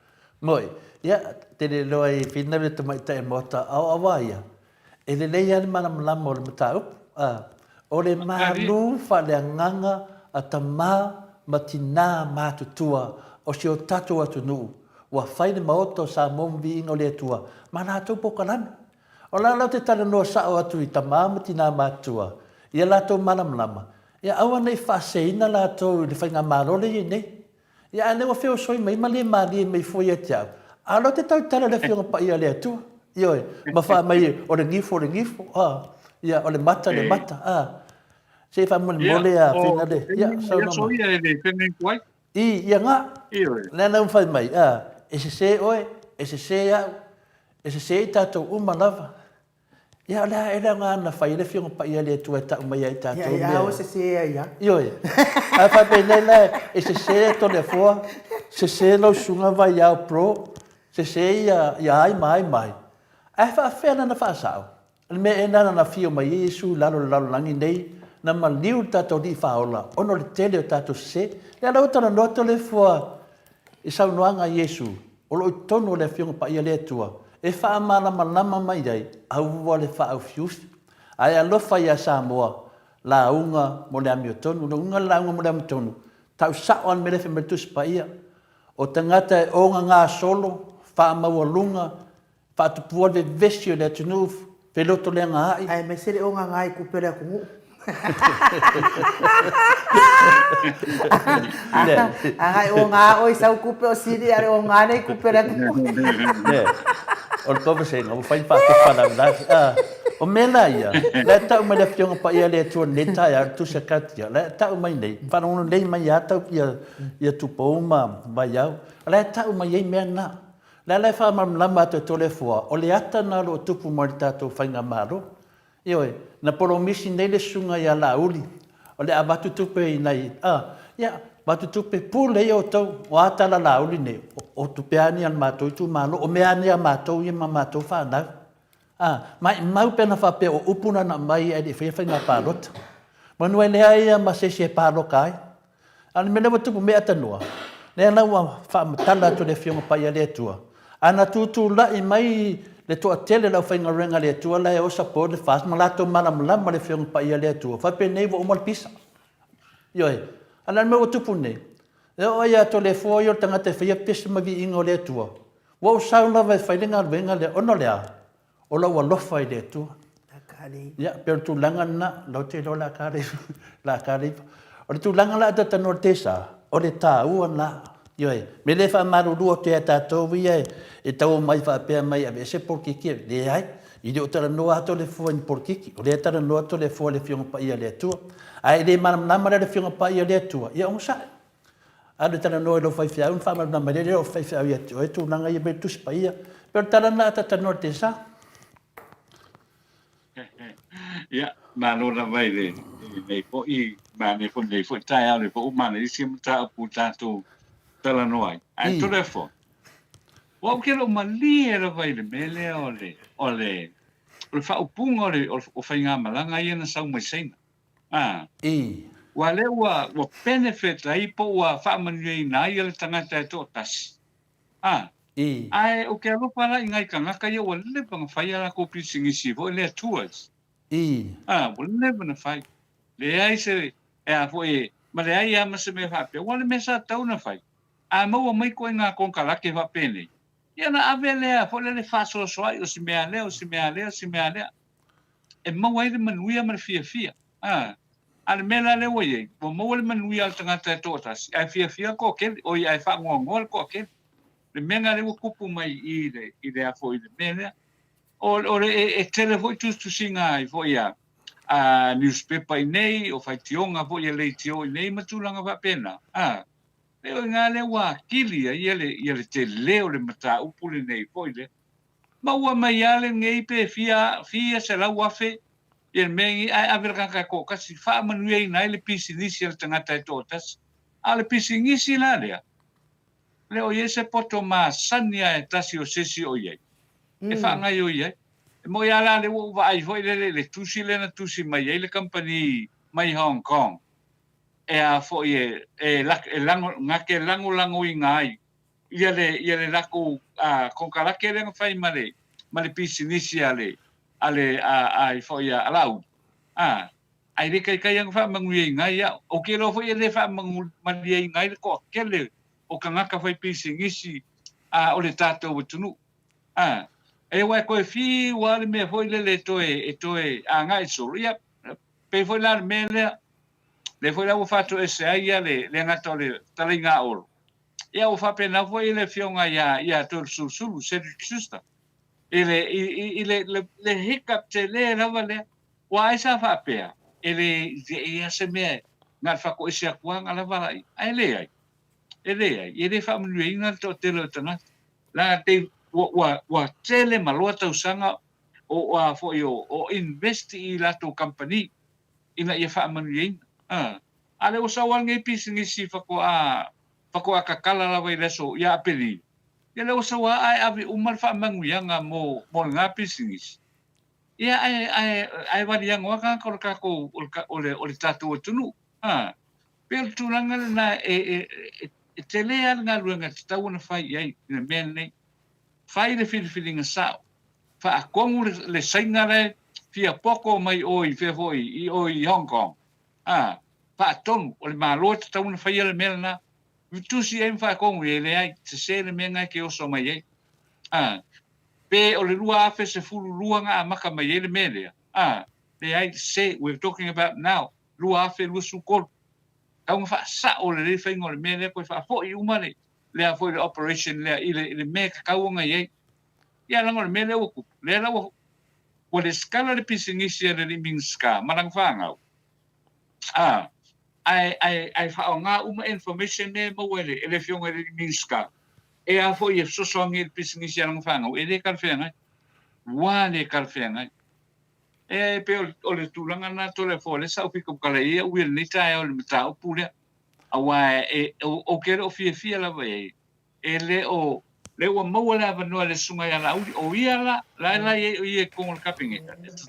Moi, ia, te le loa i whina le tamai tae mota au awaia. E le lei ane mana malama o le matau. O le malu whale nganga a ta ma tina mātutua o si o tatu atu nuu. Wa whaine maoto sa mombi ingo le atua. Mana atu pokalame. O la lau te tala noa sao atu i ta ma tina mātua. Ia lato mana malama. Ia awa nei whaseina lato i le whainga marole i nei. Ia ane wa feo soi mai mali mai foi e tiau. Alo te tau tala le fionga pa ia le atua. Ioi, ma wha mai o le ngifo. Ia, o le mata. Se wha mole a whina le. Ia, sau nama. Ia so ia le pene kuai. Ia ngā. Nena whai mai. E se oe, e se au. E se i tātou umalava. Ia la e la ngā na whai le fionga pa ia le atua e tau mai ai tātou. Ia, o se ia. Ioi. A whai pe nei la e se to le fua. Se lau sunga vai au pro. Se ia ai mai. Ai fa fena na fa sao. Me ena na fio mai Yesu lalo langi nei na maliu tato di faola. Ono le tele tato se. Le ala utana noto le fua. I sau noanga Yesu. O lo tono le fio pa ia le tua. E fa amana malama mai dai. Au le fa au fius. Ai alofa ia Samoa. La unga mo le amio tonu. La unga la unga mo le amio tonu. Tau sao an mele fe metus pa ia. O tangata e onga ngā solo. Fa maua fa tu puo de vestio le tunu peloto le ngai ai me sele o ngai ku pere ku ai o nga o sa ku pe o siri are o nga nei ku pere ku o ko se no fai fa na o mena ia le ta me le fiong pa ia le tu neta ya tu se katia le ta mai nei fa no nei mai ya ta ia tu po ma ya le ta mai mena la fa lama te tole fua o le ata na lo tupu mo tato fainga maro ioi na promisi nei le sunga ya la uli o le abatu tupe nei ya batu tupe pule yo to o ata la uli ne o tupe ani al mato tu malo o me ani al mato i mato fa na mai mau pena fa pe o upuna na mai e de fainga palot manua le ai ma se palo kai al me le tupu me ata noa le na wa fa tala to le fiong pa ya le tua ana tutu la i mai le to tele la fainga renga le tua la o support le fast malato malam le fiong pa ia le tua fa pe nei vo mal pisa yoi ana me o tupu nei e o ia to le fo yo tanga te fia pisa ma vi ingo le tua wo sa na va fainga venga le ono le o la wa lo fai le tua ya per tu langa na lo te lo la kare o tu langa la ta nortesa o le ta u na Yoi, me le fa maruru te tatou ia e tau mai fa pe mai ave se porkiki le ai i de tara no ato le fo en porkiki o le tara no ato le fo le fiong pa ia le tu ai le manam na mara le fiong pa ia le tu ia on sa a le tara no lo fai fia un fa na mara le fai fia ia tu e tu nanga ia be tu pa ia per tara na ta no te sa ia malo la vai le nei po i ma ne fo tai ale po ma ne sim ta pu ta tu tala noai. Ai to le fo. Wa ke lo mali era vai le mele ole fa upung ole o fainga malanga ia na sau mai sena. Wa le wa benefit ai po wa fa mani na ia le tangata to tas. Ai o ke lo para ingai kanga ka ia wa le pang fai ala ko pisingi si vo le tours. Wa le bana fai. Le ai se e a foi ma le ai ama se me fa pe wa le mesa tau na fai. A mau mai ko nga kon kala ke va pele ia na avele a fo le fa so o si me ale e mau ai de manuia ma fia al mela le woye mo mo le manuia tanga te totas ai fia ko ke o ai fa ngol ko ke le menga le kupu mai i le afo i le mena o le tele foi tu singa i foi a newspaper i nei o fai tionga foi le tio i nei matulanga va pena le o nga le wa kili i le te leo le mata upule nei foi le ma ua mai ale ngei pe fia se la wafe il mengi ai averka ka ko kasi fa manuei nai le pisinisi le tangata e totas ale pisinisi la le o ye se poto ma sania e tasi o sesi o ye e fa ngai o ye mo ya la le wa ai foi le tusi le na tusi mai le company mai Hong Kong e a fo ye e lango ngake lango i ngai ia le lako kon kala ke le fai male pisinisi ale ai fo ya alau ai le kai yang fa mangui ngai ya o ke lo fo ye le fa mangui ngai ko kele o kangaka fai pisingisi o le tatou tunu e wa ko fi wa le me foi le toe ngai so ya pe foi la me le foi la fato ese ai le ngato le talinga ol ia o fa pena foi le fionga ia to su se justa le hiccup te le lava le wa isa fa pe ia se me ngal fa ko isia kuang ala va ai le ele fa mluinga to te lo tanga la te wa tele malua tau sanga o fo o invest i la to company ina ia fa mluinga ale o sawal ngai pisingi si fa ko kakala la vai leso ia peli ele o sawa ai avi umal fa manguianga mo nga pisingi ia ai va yang wa ka ko o le tatu tunu pel tulanga na te lea ngā ruanga te tau na whai ai na mea nei whai le whiriwhiringa sao wha a kongu le sainga re fia poko mai oi whea hoi i oi Hong Kong wha a tonu o le māloa te tau na whai ale mea na vitusi e mwha a kongu e le ai te se le mea ngai ke oso mai ai pe o le rua afe se furu rua ngā maka mai e le mea lea le ai se we're talking about now rua afe rua sukolu au fa sa o le whaingo le mea ko fa fo i umare le a fo le operation le ile me ka kaunga ye ia lango le mea o ku le la o le skala le pisingisi le minska marang fanga ai fa nga information ne mo wele ele fionga le minska e a fo i so so ngi pisingisi lang fanga e le kal fenga wa le kal fenga e pe o le tulanga na to le fo le sa fiko kala ia wil ni tai o le mata o pule awa o ke o fia la vai le o mo la va no le sunga ya la o ia la ye con el caping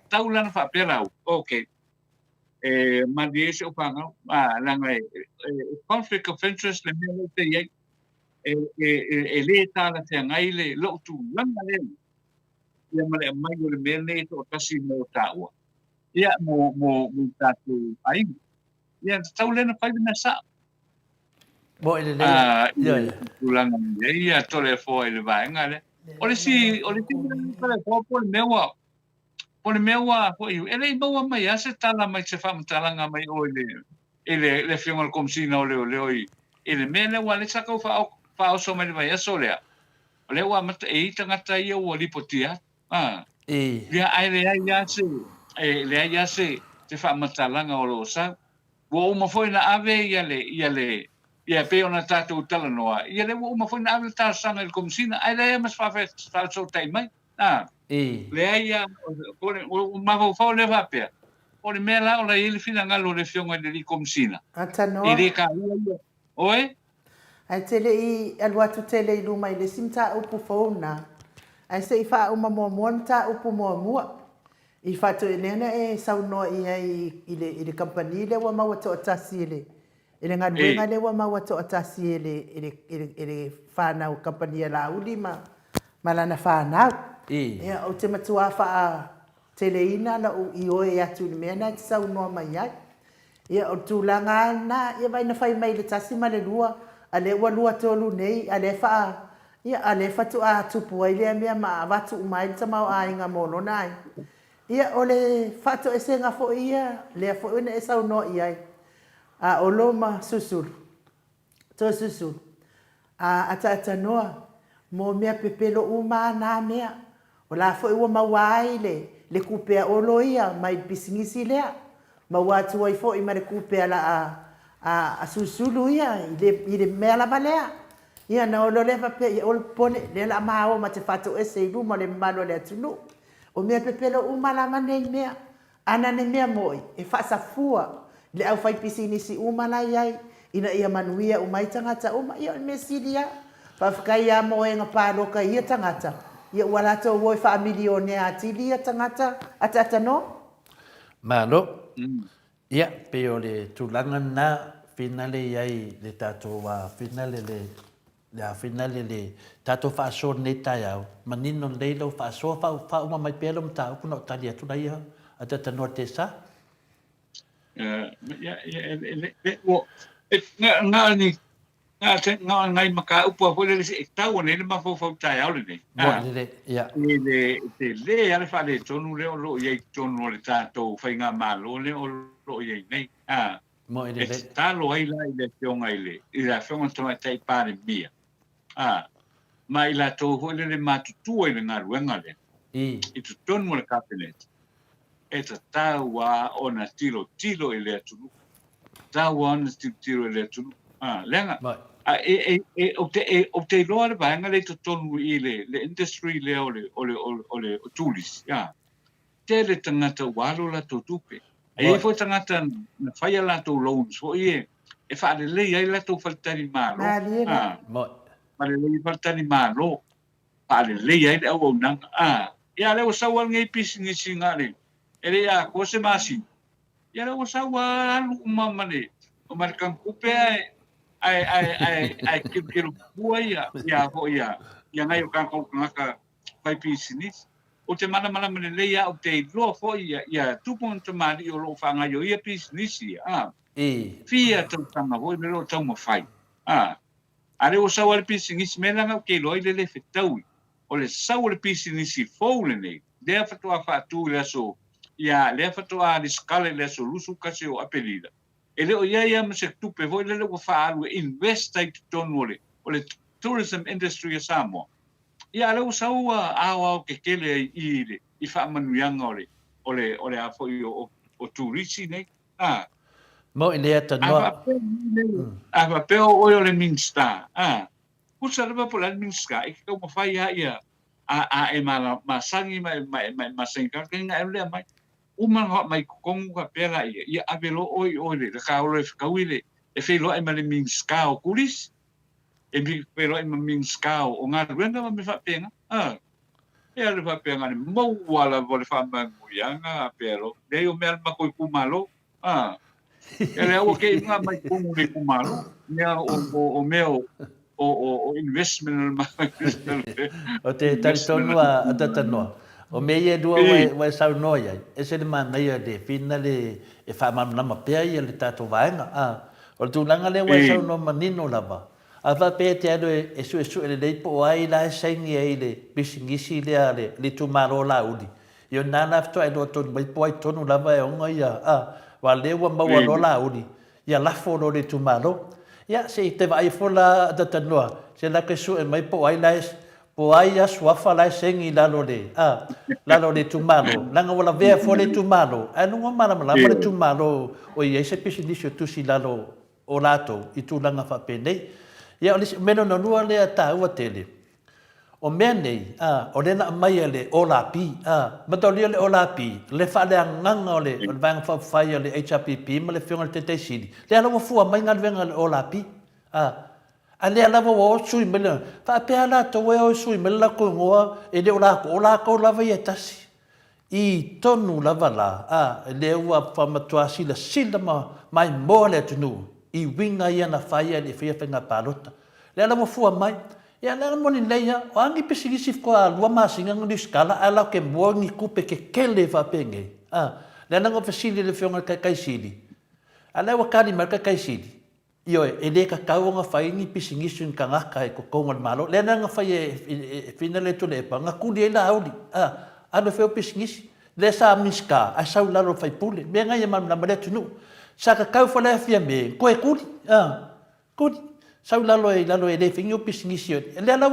taula na fa pela okay mandie o panga la ngai conflict of interest le me te ye le ta la te ngai le lo tu langa le ia male mai o le me to kasi mo taua ia mo tatu ai ia taula na fa na sa Bo ele le tulanga ia tole fo ele vai ngale o le si tole fo po le mewa fo ele mo mai ase tala mai se fa talanga mai o ele fionga komsina o le ele mele wa le saka fa o so mai vai so le le wa mata e tanga tai o lipotia ia ai le ia se te fa matalanga o lo sa wo mo foi na ave ia pe ona tatou tala noa ia le wo ma foi na ave ta sanga el komsina ai le mas fa so tai mai le ia o ma fo le va pe o le mela o le il fina ngalo le fionga de komsina atano i le ka oe ai tele i alwatu tele i luma i le simta upu fauna ai se i fa uma mo ta upu mo i fa to nena e sauno i le company le wa ma wa to tasile ele nga duenga le wa maua to atasi ele whānau kampania la ulima malana whānau ia o te matua wha teleina na i oe atu ni mea na te sau noa mai ai ia o tūlanga na ia vai na whai mai le tasi ma le lua a le ua lua tolu nei a le wha ia a le whatu a tupu ai lea mea ma watu umai le tamau a inga mono nai ia o le whatu e senga fo ia lea fo ina e sau noa i ai a oloma susuru to susuru a ata noa Mo mea pepelo uma na mea. O la fo iwa mawai le kupea olo ia mai pisingisi lea. Mawatu wai fo ima le kupea la a susulu ia i le mea la balea. Ia na olo le fape ia olo pone le la mao ma te fato ese i luma le malo le atunu. O mea pepelo uma la manei mea. Ana ne mea moi e fasa fua le au fai pisingisi uma la iai. Ina ia manuia umai tangata uma ia me silia. Whawhakai a mo e ngā pāroka ia tangata. Ia walato woi wha milione a tili ia tangata atata no? Malo. Ia, pe o le tūlanga nā finale iai le tātou wā finale le tātou whaaso ne tai au. Manino leilo whaaso whauma mai pēlo mta upu no tali atu nei ha. Atata no te sa? Ngā ni ngai maka upu a le se tau ne le mafo tai au le nei. Mo le ia. Le ale fa le tonu le o lo ye tonu le tātou whai ngā malo le o lo ye nei. Mo le. Tā lo ai la i le fionga i le. I la fionga tona tai pāre mia. Ma i la tō hoi le mātutua i le ngā ruenga le. I tu tonu le kapenet. E ta tāu a ona tilo i le atunu. Tāu a ona tilo i le atunu. Lenga. O te loa le vaenga le tonu i le industry le ole tulis. Te le tangata walo la tō tupe. E fo tangata na whaia la tō loans. Fo e whaare lei ai la tō whaltari mālo. Whaare lei whaltari mālo. Whaare lei ai le au nanga. Ia leo sawa ngai pisi ngisi ngare. Ele ia ko se masi. Ia leo sawa alu umamane. O markan kupe ai kiru bua ia ho ia. Ia ngai o kako ngaka pai pisi nis. O te mana mene leia o te loa fo ia tupon te mari o lo whanga yo ia pisi nisi. Fia tau tanga hoi me lo tau mawhai. Are o sawa le pisi ngisi melanga ke loi le whetau. O le sau le pisi nisi fou le nei. Lea whatua whaatu le aso. Ia lea whatua le skale le aso lusu kase o apelida. E leo ia ma se tupe voi le leo whaalu e invest ai tonu o le tourism industry a Samoa. Ia leo sau au ke kele i whaamanuianga o le afo i o turisi nei. Mo i lea tanoa. A peo o le Minsta. Kusa lewa po lan minska e kau mawhai ia e masangi masangi kakenga e lea mai uman hoa mai kukongu ka pera ia avelo oi le kaolo e whakauile e whilo e male minska o kulis e whilo e ma minska o ngā ruenga ma me whapenga e ale whapenga ni mau wala vole whamanguyanga a pero leo mea makoi kumalo e leo ke inga mai kungu le kumalo mea o meo o investment o te talitonu a tatanoa o me ia dua wai sau noia e se le mana ia le fina le e whamanama pia ia le tātou vaenga o le tūlanga le wai sau no manino lava a wha pēr te anu e su e le leipo o ai la e saingi e le bisingisi lea le tūmaro la uli i o nana fito e loa tonu mai po ai tonu lava e onga ia wa lewa maua lo la uli ia lafo lo le tūmaro ia se te vai fola da tanoa se la ke su e mai po ai lais po ai a suafa lai sengi lalo le tumalo langa wala vea fo le tumalo anu ma mala le tumalo o ia se pisi disio tu si lalo o lato i tu langa fa pene ia o le meno no lua le ata ua tele o mene o le na mai le ola pi matoli le ola pi le fa le nganga o le vang fa fai le HPP ma le fiona te te sili le ala fu mai ngal venga le ola pi a le ala wo sui mele fa pe ala to we sui mele ko ngoa e le ola ko la vai tasi i tonu la vala le ua fa matua sila sila mai mo le tunu i winga ia na fai le fia fenga palota le ala fu mai ia le moni leia o angi pisigisi ko a lua masinga ngi skala ala ke bongi kupe ke kele fa penge le nango fasili le fionga kai sili ala wa kali marka kai sili io e le ka kaunga fai ni pisingisi kanga kai ko konga malo le nanga fai e finale to le pa ngakuli e la auli ano feo pisingisi le sa miska a sau lalo fai pule me nga ia mam na tunu sa ka kau fa le fia me ko e kuli kuli sau lalo e le fingo pisingisi le la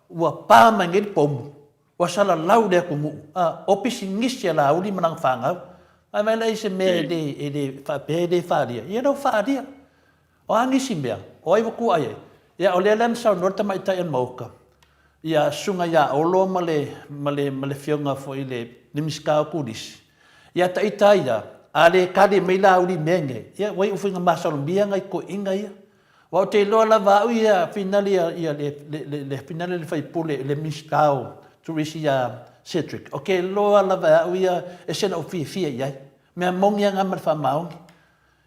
ua pā mai ngeri pomu. Ua sala lau lea kungu. Opisi ngisi ala auli manang whangau. Ai mai lai se mea e le whaadia. Ia rau whaadia. O angisi mea. O ai waku ai. Ia o lea lan sau norta mai tai an mauka. Ia sunga ia olo male fionga fo i le nimiskao kudis. Ia ta ita ia. A le kade mai la auli menge. Ia wai uwhinga masalumbia ngai ko inga ia. Wa te loa lava au ia finali ia le finali le faipule le nimiskao. Turisi ia Cedric. Ok, loa lava au ia e sena o fia iai. Mea mongi anga mar whamaongi.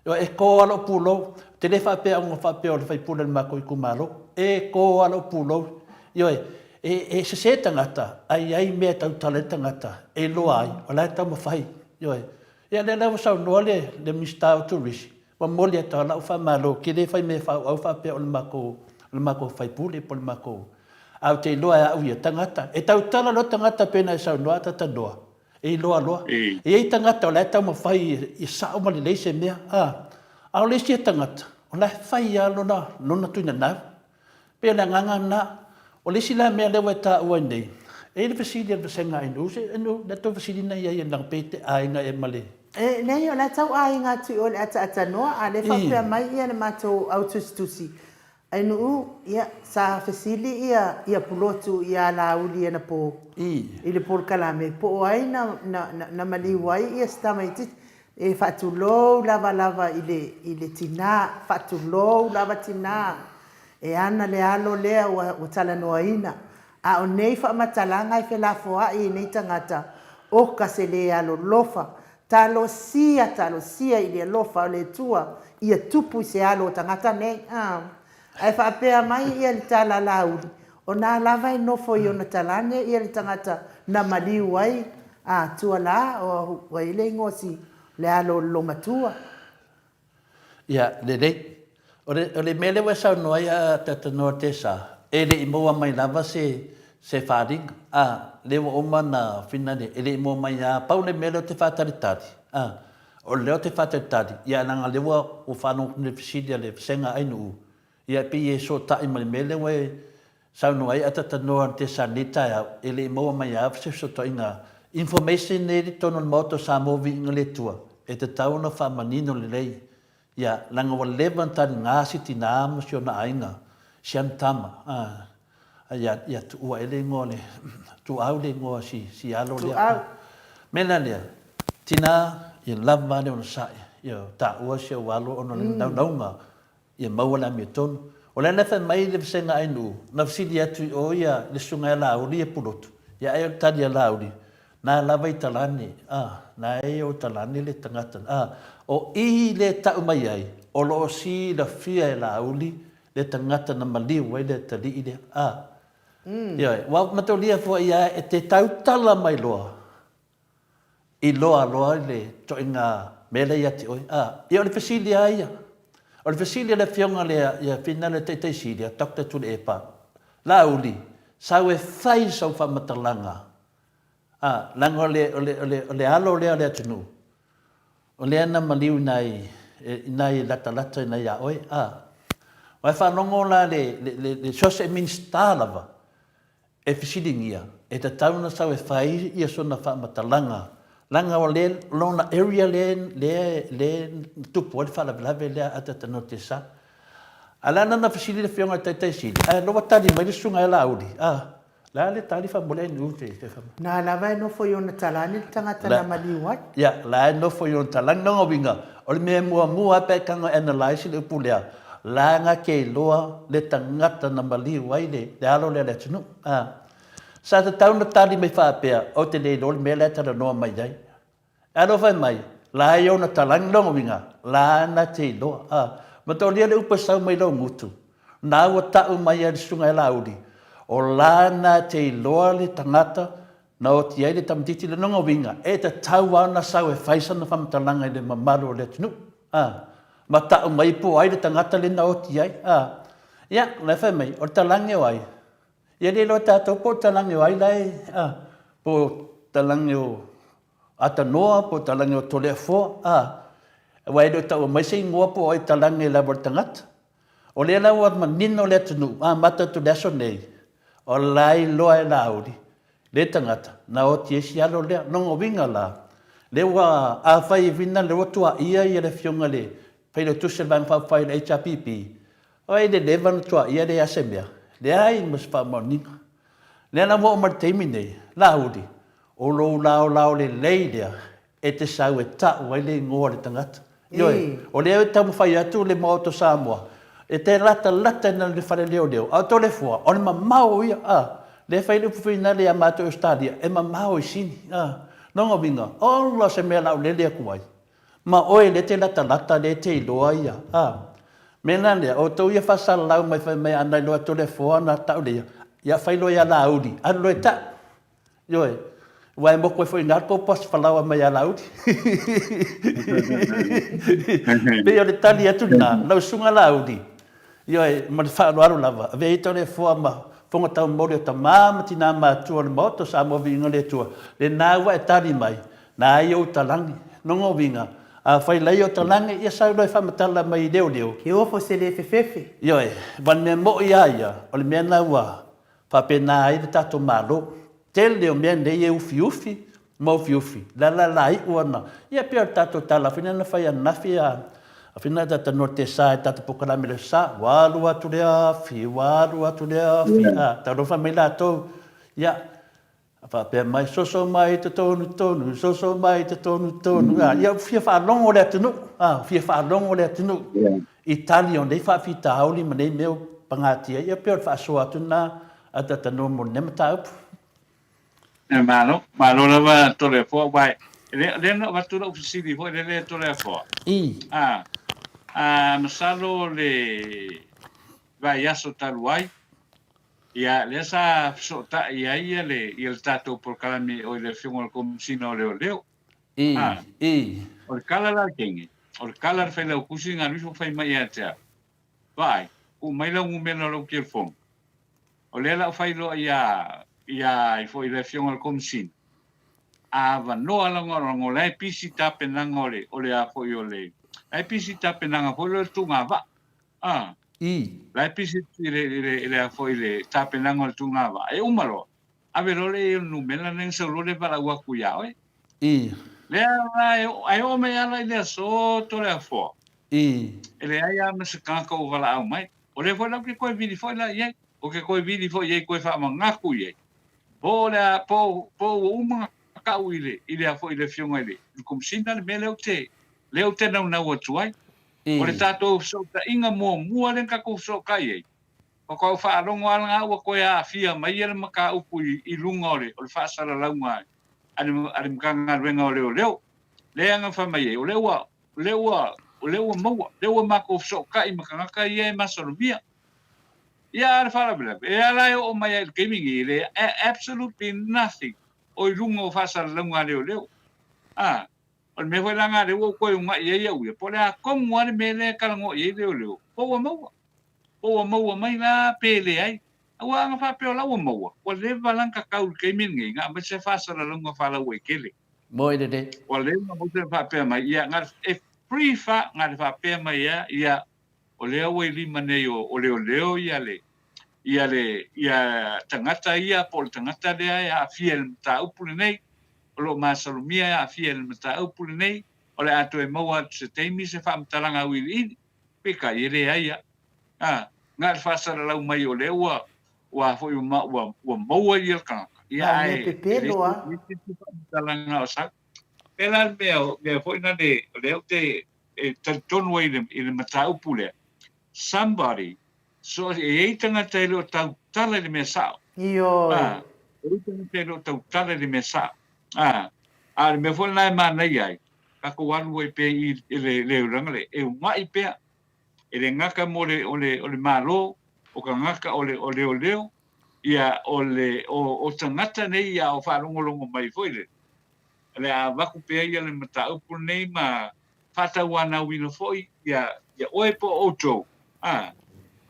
Yo e ko alo pulo. Te le whapea o whapea o le whaipule le mako i kumalo. E ko alo pulo. Yo se tangata. Ai mea tau tale tangata. E loa ai. O lai tau mawhai. Yo ia le lau sau noa le mistao turisi. Wa moli ata lau whamalo. Ki le whai me whau au whapea o le mako whaipule po le mako. Au te loa au ia tangata. E tau tala lo tangata pena e sau noa tata noa. E loa loa. E ei tangata o lai tau mawhai i sao mali leise mea. Au leise e tangata. O lai whai ia lona tuina nau. Pea la nganga na. O leise la mea lewa e ta ua nei. E le vasili al vasenga inu. Se inu na to vasili na ia lang pete ainga e male. Nei o lai tau ainga tu o le ata noa. A le whapea mai ia na matou au tusi. Ainu ia sa fasili ia pulotu ia lauli ia na po i le por kalame po ai na Maleifua ia stama i e fatulo lava i le tina fatulo lava tina e ana le alo lea o tala noaina a o nei fa matalanga i fe la foa i nei tangata o ka se le alo lofa talo sia i le lofa o le tua ia tupu se alo tangata nei ai whapea mai ia li tala lauri. O nā lava i nofo i ona talane ia li tangata na Maleifua ai. Tua la o waile ngosi le alo lo matua. Ia, o le mele wa sau noa ia tata noa te sa. E le imoa mai lava se wharing. Le wa oma na whinane. E le imoa mai pau le mele o te whataritari. O leo te whataritari. Ia nanga lewa o whanong ne fisidia le senga ainu. Ia pi e so tai mai mele we sau no ai atata no te sanita ele mo mai a se so toinga information ne tono moto Samoa vi ngale tua e te tau na fa manino le lei ia langa wa levantar nga siti na mo sio na ainga siantama ia tu wa ele ngole tu au le ngo si alo le mena le tina i lava ne on sai ia ta wa se walo ono na ia mawala me tonu. O le nafa mai le senga ainu. Na fsidi atu o ia le sunga la uri e pulotu. Ia e o tari la uri. Na lava i talani. Na e o talani le tangata. O i le tau mai ai. O lo si la fia e la uri le tangata na Maleifua le tali i le. Ia wa matolia fo ia e te tau tala mai loa. I loa le toinga mele ia te oi. Ia o le fsidi ia. O le fasili le fionga le ia finale te silia Dr. Tule Epa. La uli, sau e fai sau whamatalanga. Langa o le alo lea le atunu. O le ana maliu nai lata nai a oi. Wai whanongo la le sose minsta lava. E fasili ngia. E te tauna sau e fai ia sona whamatalanga. Langa o le lona area le tupu le fala lave le atata no te sa. Ala na fasili le fionga tai sili. Lo watali mai sunga la audi. La le tali fa mole nu te fa. Na la vai no foi ona talani tangata na Maleifua. Ya, la no foi ona talang no winga. O le me mua pe kanga analyze le pulea. La nga ke loa le tangata na Maleifua le alo le tunu. Sa te tau na tali mai whapea, o te le lol me le tala noa mai dai. Alo whai mai, la i ona talang longa winga, la na te loa. Ma tau lia le upa sau mai lo ngutu. Nā ua tau mai a sunga e lauri. O la na te loa le tangata, na o ti ai le tamatiti le nonga winga. E te tau au na sau e whaisana whamatalanga i le mamaro le tunu. Ma tau mai po ai le tangata le na o ti ai. Ia, le whai mai, o talangi o ai. Ia le loa tātou po talangi o ai lai, po talangi o atanoa, po talangi o tole fōa, wai do tau mai sei ngoa po ai talangi la bor tangata. O le la wa manino le tunu, mata tu leso nei. o lai loa e lauri. Le tangata, na o tia si alo lea, nongo winga la. Le wa a whai vina le rotua ia i le fionga le, pei le tuse vang whai le HRPP. O e le levan tua ia le asemea, le ai mas wha moninga. Le ana mo mar teimi nei, lauri, o lo lao le leidea, e te sau e ta wai le ngoa le tangata. Ioi, o le au tamu whai atu le moto Samoa, e te lata na le whare leo, au to le fua, o le mamau ia, le whai le puwina le amato Australia, e mamau i sini, nonga winga, o la se mea lau le lea kuai, ma oe le te lata le te iloa ia, mena lea, o tau ia whasala lau mai whai mai anai loa to le fua na tau lea, ia whai loa ia lauri, anu loe ta, ioi, wai mo koe foi ngat po pas falawa mai ala uti. Pe o le tali atu na, lau sunga la uti. Yo e ma fa no aru lava. Ve ito le fo ma fonga tau mo le tamama tina ma tu le moto sa mo vinga le tu. Le na wa e tali mai. Na i o talangi, no ngo vinga. A fai lai o talangi ia sa lo fa matala mai leo. Ke ofo se le fefefe. Yo e, ban me mo ia, o le mena wa. Fa pena ai de tato malo. Tele o mea nei e ufi, mau ufi. La i uana. Ia pia tato tala, fina na whai anafi a fina tata no te sa e tata pokarame le sa. Walu atu lea fi. Taro wha me la tau. Ia, wha pia mai soso mai te tonu. Ia fia whaalongo le atinu. Italian, nei wha fita hauli ma nei meo pangatia. Ia pia wha atu na a tata no mo nema taupu. Malo lava tole fo vai. Le no va tu ofisili fo le tole fo. Masalo le vai aso taluai. Ia le sa so ta ia le il tato por calami o le fiumo come sino leo. O le kala la kengi. O le kala fe le kusinga riso fai mai atia. Vai, o mai la un meno lo que fo. O le la fai lo ia i foi le fiong al komsin ava no ala ngoro le pisi tape nangole ole a foi ole ai pisi tape nanga foi le tunga va le pisi le a foi le tape nangole tunga va e umalo ave le no mela nen so le para wa kuya le ai o me ala le so to le fo ele ai a me se kanka o vala au mai o le foi la que coi vidi foi la ye o que coi vidi foi ye coi fa manga kuye po uma ka uile a foi le fionga ile kom sina le leo te na o tuai o le tato so ta inga mo le ka ko so kai o ko fa longo ala o ko ya fia mai ele maka upu i lunga ole o le fa sala launga ani mkanga renga ole le anga fa mai o le mo ma ko so kai maka kai e masolvia. Yeah, I follow it. Yeah, o my gaming ile absolutely nothing. O lungo fasa lunga leo. O me foi langa de o ko unha ye ye. Po la como ar me le kalango ye leo. Po mo mai na pele ai. Awa nga fa pe la o mo. O le balanka ka u gaming nga me se fasa lunga fala we kele. Moi de. O le mo se fa pe mai ya nga free fa nga fa pe mai ya o leo we lima nei o leo ia tangata ia por tangata lea a fiel ta upule nei o lo masalumia a fiel ta upule nei o le ato e maua se teimi se fa mtalanga wili pika ire ia nga fa sala lau mai o leo wa foi uma maua ia ka ia ai pepeloa mtalanga o sa pela me foi na de leo te tonu ile mata upule somebody so e tanga te lo tau tala le mesa io e tanga te lo tau tala le mesa me foi na mana ai ka ko wan we pe i le rangale e mai pe e le ngaka mo le malo o ka ngaka o le ia o tangata nei ia o fa longo mai foi le a vaku pe ia le mata upu nei ma fata wana wino foi ia oe po oto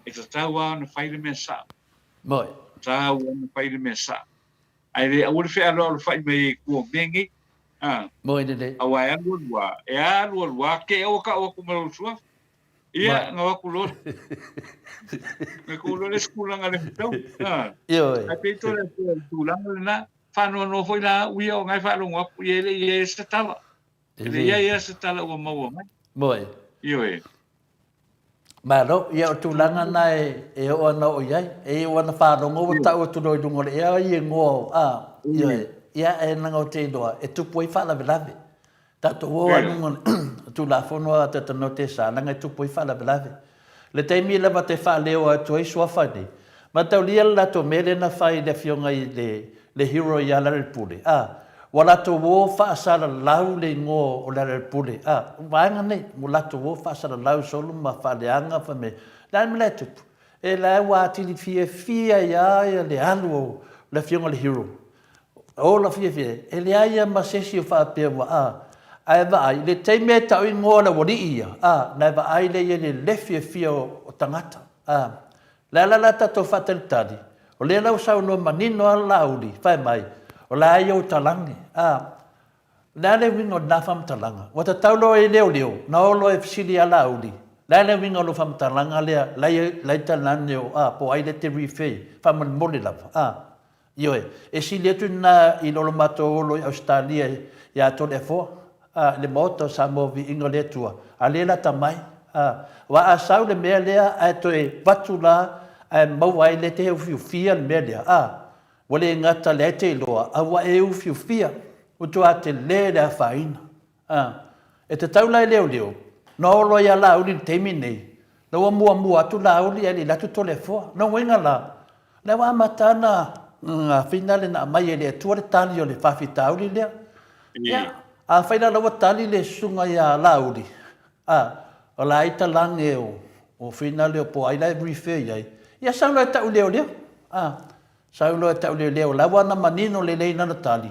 e taua na whaile mea sa. Moi. Taua na whaile mea sa. Ai re, a ure whea loa whai me kua mengi. Moi de. Awa e alua lua. E alua lua, ke o ka o kumaro sua. Ia, ngā kulo. Me kulo le skula ngā le tau. Yo. Ai peito le tūlanga na. Whanua no foi la uia o ngai whalonga pu ia se tala. Ele ia se tala ua maua mai. Moi. Io e. Malo, ia o tūlanga na e o ana o iai. E o ana whanonga o tau o tūroi dungo le ea i e ngō. Yo e. Ia e nanga o te indoa. E tupu i whala velave. Tato o anunga tūla whanua te tano te sānanga e tupu i whala velave. Le teimi lava te whaleo a tuai sua whani. Ma tau lia la to mele na whai le fionga i le hero i ala le pule. Wala to wo whaasara lau le ngō o le pule. Waanga nei, mo la to wo whaasara lau solo ma whaleanga wha me. Lai me le tupu. E lai wā tili fia ia le anu o le fionga le hero. O la fia. E le aia ma sesi o whaapea wa ai vai le teime tau i ngō la wari ia. Nai vai le ia le fia o tangata. La tato whatelitari. O le lau sau no manino a lauri, whai mai. O la ai o talangi. La le wingo na whamtalanga. Wata taulo e leo. Na olo e fisili a lauri. La le wingo lo whamtalanga lea. Lai talane o po ai le te rewhei. Whaman mole lava. Ioe. E sili atu na i lolo mato olo i Australia ia tole e fōa. Le moto Samoa vi ingo le tua. A le la tamai. Wa a sau le mea lea a to e watu la a mau ai le te uwhiuwhia le mea lea. Wale ngata le te loa a wa e uwhiuwhia o tu a te le le a whaina. E te taulai leo. No olo ia la uli te minei. Na wa mua atu la uli ali la tu tole fo. No winga la. Le wa matana nga finale na mai le tua le tali o le whawhita uli lea. A whaina la wa tali le sunga ia la uli. O la ita lange o finale o po ai lai refer iai. Ia saulo e tau leo. Saulo e tau leo. La wana manino le leina na tali.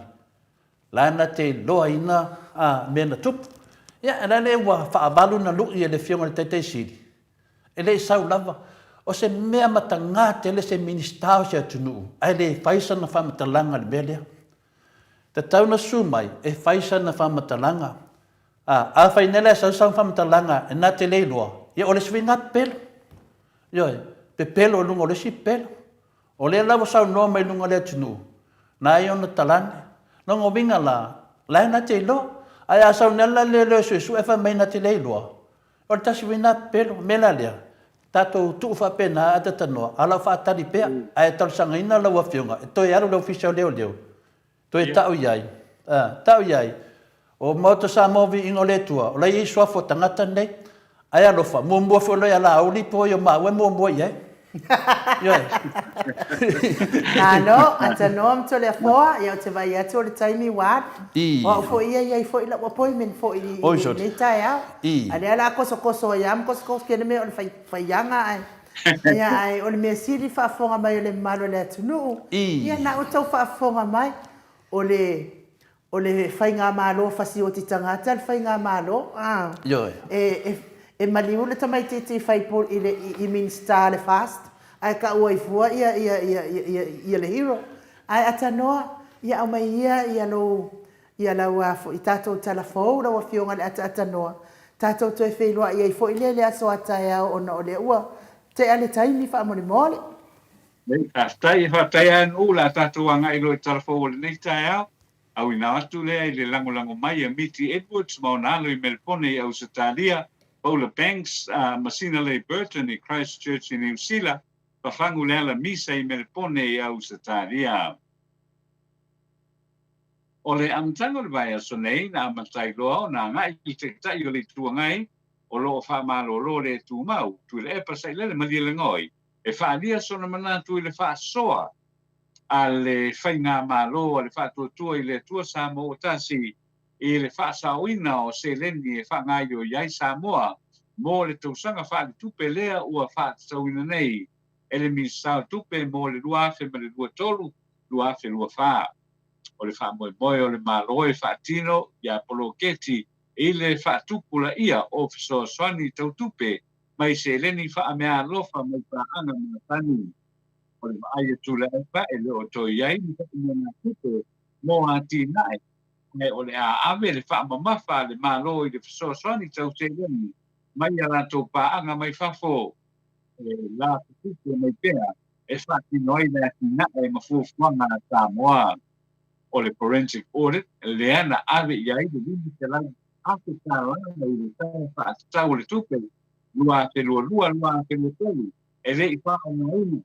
Lana te loa ina mena tupu. Ia e le wa whaabalu na luk i le fionga le teitei siri. E le sau lava. O se mea matanga te le se ministao se atunu. Ai le whaisa na whamatalanga le melea. Te tau na sumai e whaisa na whamatalanga. A whainele sa whamatalanga e nā te leiloa. Ia o le swingat pelo. Ioi, pe pelo lunga o le si pelo. O le lawa sau noa mai lunga le atunu. Nā i ona talane. Nongo winga la, lai nā te iloa. Ai a sau nela le leo su e wha mai nā te leiloa. O le tasi wingat pelo, mela lea. Tato tuu whapena a te tanoa. Ala whaatari pea. Ai talusanga ina lawa fionga. E toi aru leo fisau leo. Toi tau iai. Tau iai. O moto Samoa vi ingo le tua. O lai isua fo tangata nei. Ai alofa. Mumbua fo loi ala auli po yo mawe mumbua iai. Ioi. Ano, ata noam to le foa. Ia o te vai atu o le taimi wad. O fo ia fo ila appointment fo i le tai au. Ale ala koso iam koso kene me o le whaianga ai. Ia ai o le mea siri whaafonga mai o le malo le atunu. Ia na o tau whaafonga mai o le whainga malo whasi o ti tangata le whainga malo. E maliu le tamai te whaipol i minsta le fast. Ai ka ua i fua ia le hero. Ai atanoa ia au mai ia lau afo i tātou talafou lau a fionga le atanoa. Tātou toi whailua ia i fo i le aso atai au ona o le ua. Te ale taimi wha amone mole. Nei tai anu la tātou anga i loi talafou o le nei tai au. Au ina atu lea i le lango mai a Miti Edwards maunalo i Melpone i Ausitalia, Paula Banks, Masina Leigh Burton i Christchurch i New Zealand, whawhangu lea la misa i Melpone i Ausitalia. O le amtango le vai aso nei, na amatai loa o na ngai i te tai o le tua ngai, o loo whamalo lo le tu mau, tu le epa sai lele mali le ngoi, e whaalia sona mana tu i le whaasoa, a le whainga malo, a le whaatuatua i le tua Samoa tasi, i le whaasauina o se leni e whangai o iai Samoa, mo le tausanga whaali tupe lea ua whaatauina nei, e le misao tupe mo le luafe ma le lua tolu, luafe lua whaa. O le whaamoe o le malo e whaatino, ia poloketi, i le whaatupula ia o fiso swani tau tupe, mai se leni whaamea alofa mai whaanga mga tani. O le ai tu le pa e le o to iai ni na tupe mo ati nai e o le a ave le fa mama fa le malo i le so so ni tau te ni mai ala tō pāanga mai whafo la tuku mai pēa e whaki noi le ati na e mafuafuanga na Samoa o le forensic audit le ana ave iai le vini te lai ake tāwana mai le tāi whaatau le tupe lua whelua telu e le i whaka na unu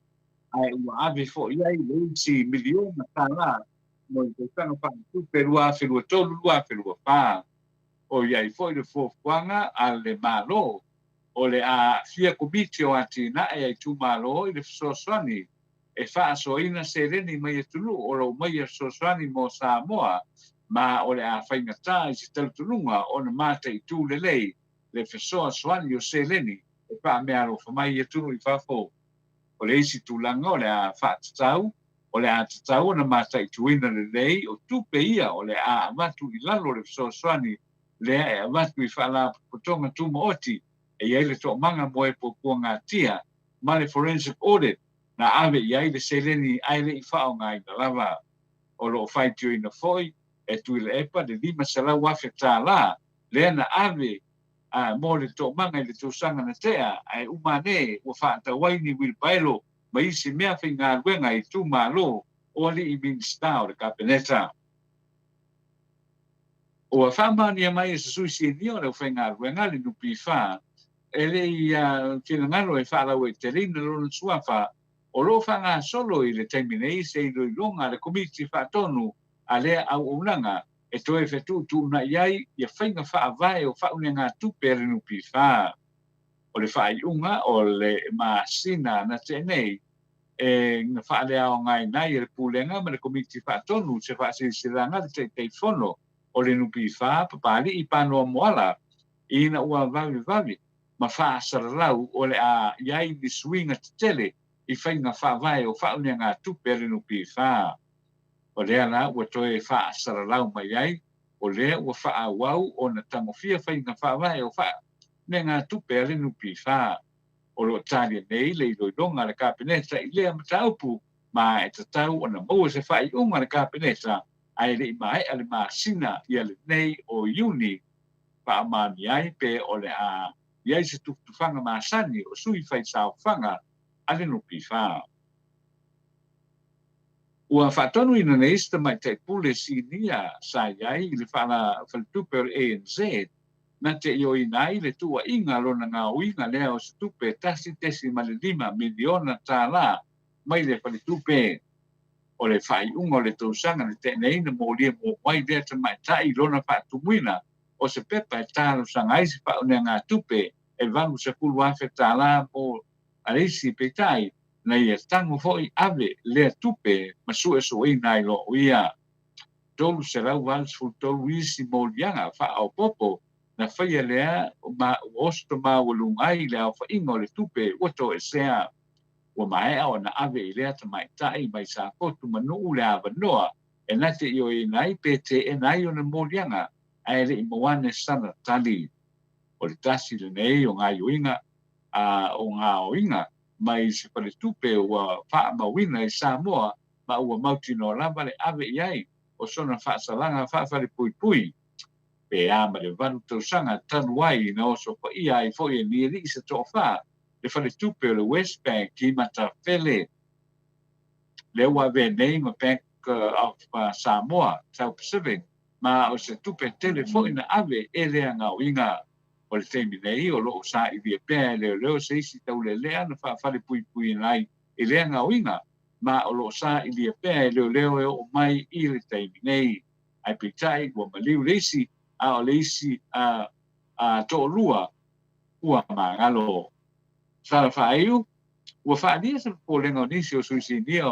ai ua ave fo iai le isi miliona tāla mo i te tanga whaatupe lua whelua tolu lua whelua pā o iai fo i le fuafuanga a le malo o le a fia komiti o ati na e ai tu malo i le fisoswani e whaasoina se reni mai e tulu o lau mai e fisoswani mo Samoa ma o le a whaingatā i se talutununga o na mata i tū le lei le fisoswani o se reni e wha mea ro whamai e tulu i whafo o le isi tūlanga o le a whaatatau o le a tatau o na mata i tuina le lei o tupe ia o le a amatu i lalo le fisoswani le e amatu i whaala potonga tuma oti e iai le tō manga mo e pōpua ngā tia, ma le forensic audit, na ave iai le seleni aile i whao ngā ina lava. O lo whaitio ina foi, e tui le epa, le lima salau wafe tā la, le ana ave mo le tō manga i le tō sanga na tea, ai umane, ua whaata waini wilbailo, ma isi mea whi ngā ruenga i tū malo, o li i minsta o le kapeneta. O a whamania mai e sa suisi ni o le whi ngā ruenga le nupi wha, ele ia kina ngalo e whaala o e te rina lona suafa o lo whanga solo i le taimine se i loi longa le komiti whaatonu a lea au unanga e toe whetu tu na iai ia whainga whaavae o whaune ngā tupe rinu pi wha. O le whaaiunga o le maasina na tenei e nga whaalea o ngai nai e le pūlenga ma le komiti whaatonu se whaasiranga le te whono o le nupi wha papali i panoa moala i na ua vavi ma wha saralau o le a iai ni swinga te tele i whainga whaavae o whaunea ngā tupe rinu pi wha. O lea la ua toe wha saralau mai iai, o lea ua wha wau o na tangofia whainga whaavae o whaunea ngā tupe rinu pi wha. O lo tālia nei le i loilonga le kāpeneta i lea mataupu ma e tatau o na maua se whai unga le kāpeneta ai le i mai ale maa sina i ale nei o iuni wha amani ai pe o le a iai se tuktufanga maasani o sui whai sauwhanga ale nupi wha. Ua whaatonu ina neista mai te pule si nia sa iai i le whaala whalitupe o ANZ na te io inai le tua inga lona ngā uinga lea o se tupe tasi ma le 5 miliona tā la mai le whalitupe o le whai unga o le tausanga le tenei na mōlia mō mai lea te mai tai lona whaatumuina o se pepa e tālo sanga isi whaunea ngā tupe e vangu se pulu afe tā la mō areisi pe tai na ia tango foi ave lea tupe ma su e so ina i lo ia. Tolu se rau wals fu tolu isi mōlianga wha au popo na whaia lea ma osto ma walungai lea o whainga o le tupe wato e sea. Ua mai au na ave i lea ta mai tai mai sa kotu manu le ava noa e na te io i nai pe te e nai o na mōlianga ai le i moane sana tali. O le tasi le nei o ngā iuinga o ngā oinga mai se pale tupe ua wha mawina i Samoa ma ua mauti no lava le ave iai o sona wha salanga wha whare pui. Pe ama le vanu tausanga tanu ai na oso pa ia i foi e ni ri se to wha le whare tupe o le West Bank ki mata whele. Le ua ve nei ma Bank of Samoa, South Pacific, ma o se tupe tele foi na ave e lea ngā uinga. O le teimi nei o loo sa i via pēr leo se isi tau le lea na whawhare pui nai i lea ngā uinga, ma o loo sa i via pēr leo e o mai i le teimi nei. Ai pitai ua maliu leisi a o leisi tō lua ua mangalo. Sara whaaiu, ua whaania sa pōlenga o nisi o suisinia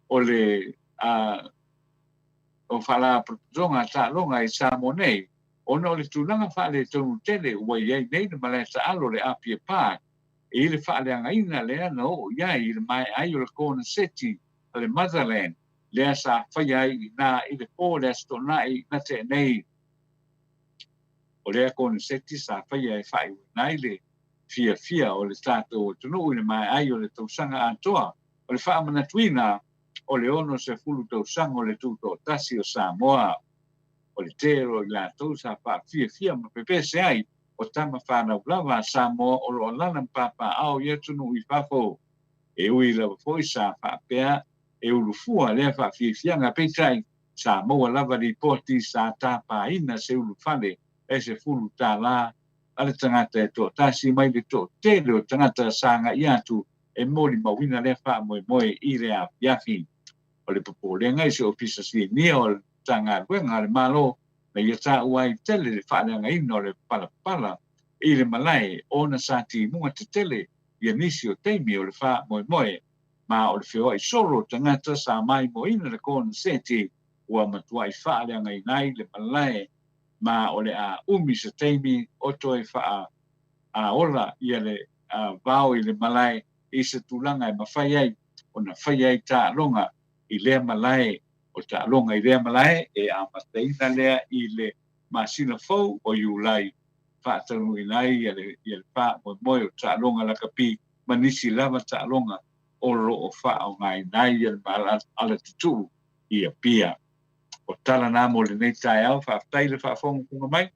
o le o whala protonga tā longa i Samoa nei, ona o le tūlanga whaale tonu tele ua iai nei na malaya sa alo le Apia Park e le whaale angaina lea na o iai le mai ai o le kona seti o le Motherland lea sa whaiai na i le pō lea stonai na te nei o lea kona seti sa whaiai whai nai le fia o le tātou o tunu i le mai ai o le tausanga atoa o le whaamanatuina o le ono se fulu tausanga o le tūto tasi o Samoa o le tero i la tau sa pa fia ma pepe se ai o tama whanau lava Samoa o lo lana mpapa au ia tunu I whafo. E ui lava fo I sa whapea e ulufua lea whawhiwhianga peitai Samoa lava ripoti sa tāpā ina se ulufale e se fulu tā la ale tangata e tō tasi mai le tō tele o tangata sanga I atu e mori mawina lea wha moe moe I le a piafi. O le popo le ngai se ofisa si nia o tanga ruenga le malo na ia tā uai tele le wha leanga ino le pala I le malai o na sa ti munga te tele ia nisi o teimi o le wha moe moe ma o le whioa I soro tangata sa mai mo ina le kona seti ua matua I wha leanga I nai le malai ma o le a umi sa teimi o toi wha a ola ia le vau I le malai I se tulanga I mawhai ai o na whai ai tā longa I lea malai o tā longa I lea malai e a mateina lea I le masina fau o iulai wha tanu I nai ia le wha moe o tā longa la kapi manisi lava tā longa o lo o wha o ngai nai ia le mala ala tutu ia pia. O tala nā mo le nei tai au, whaafitai le whaafonga kunga mai,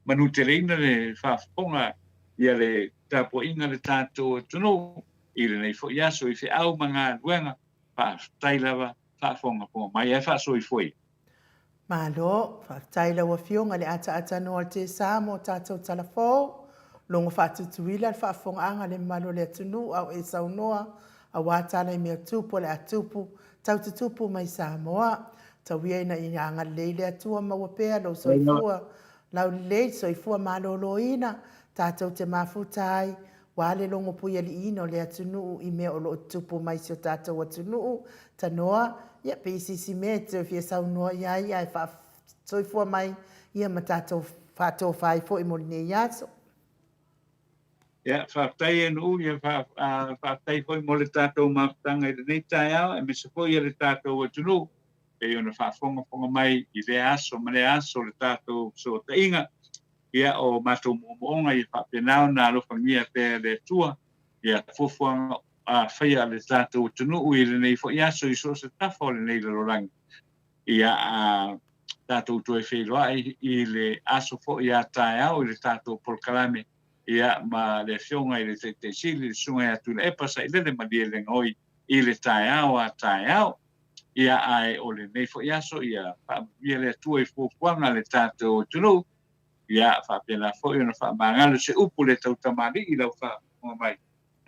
manu te reina le whaafonga ia le tāpua inga le tātou tunu, I le nei fo iaso I whi au mga ruenga, whaafitai lawa whaafonga kunga mai, e whaaso I fwoi. Malo, whaafitai lawa fionga le ata no al te Samo tātou talafo, longo whaatutuila le whaafonga anga le malo le atunu au e saunoa, a wātana I mea tupu le atupu, tau tupu mai Samoa, tawia ina I anga leile atua mawapea lau soifua, lau lei soifua malolo ina, tātou te mafuta ai, wale longo puia li ino le atunu I mea o lo tupu mai sio tātou atunu, tanoa, ia peisisi me te fia saunoa iai, ai wha soifua mai, ia ma tātou whātou whaifo I moline iaso. Ia, whaafitai e nuu, ia whaafitai fwoi mo le tātou mafutanga I le nei tai au, e me se fwoi le tātou atunu, e ona whaafonga mai I le aso, ma le aso le tātou so ta inga, ia o mātou moonga I whaapenao nā lofangia pēr le tua, ia fufuanga whaia le tātou tunu I le nei fo I aso I so se tafo le nei lalorangi. Ia tātou tue whailoa I le aso fo I a tai au I le tātou polkalame, ia ma le fionga I le te sili, le sunga atu le epasa I le madia le ngoi I le tai au a tai au, ia ai o le nei fo iaso ia ia le tua I fufuanga le tātou tunu, ia whaapena fo I ona whaamangalo se upu le tau tamari I lau wha mai.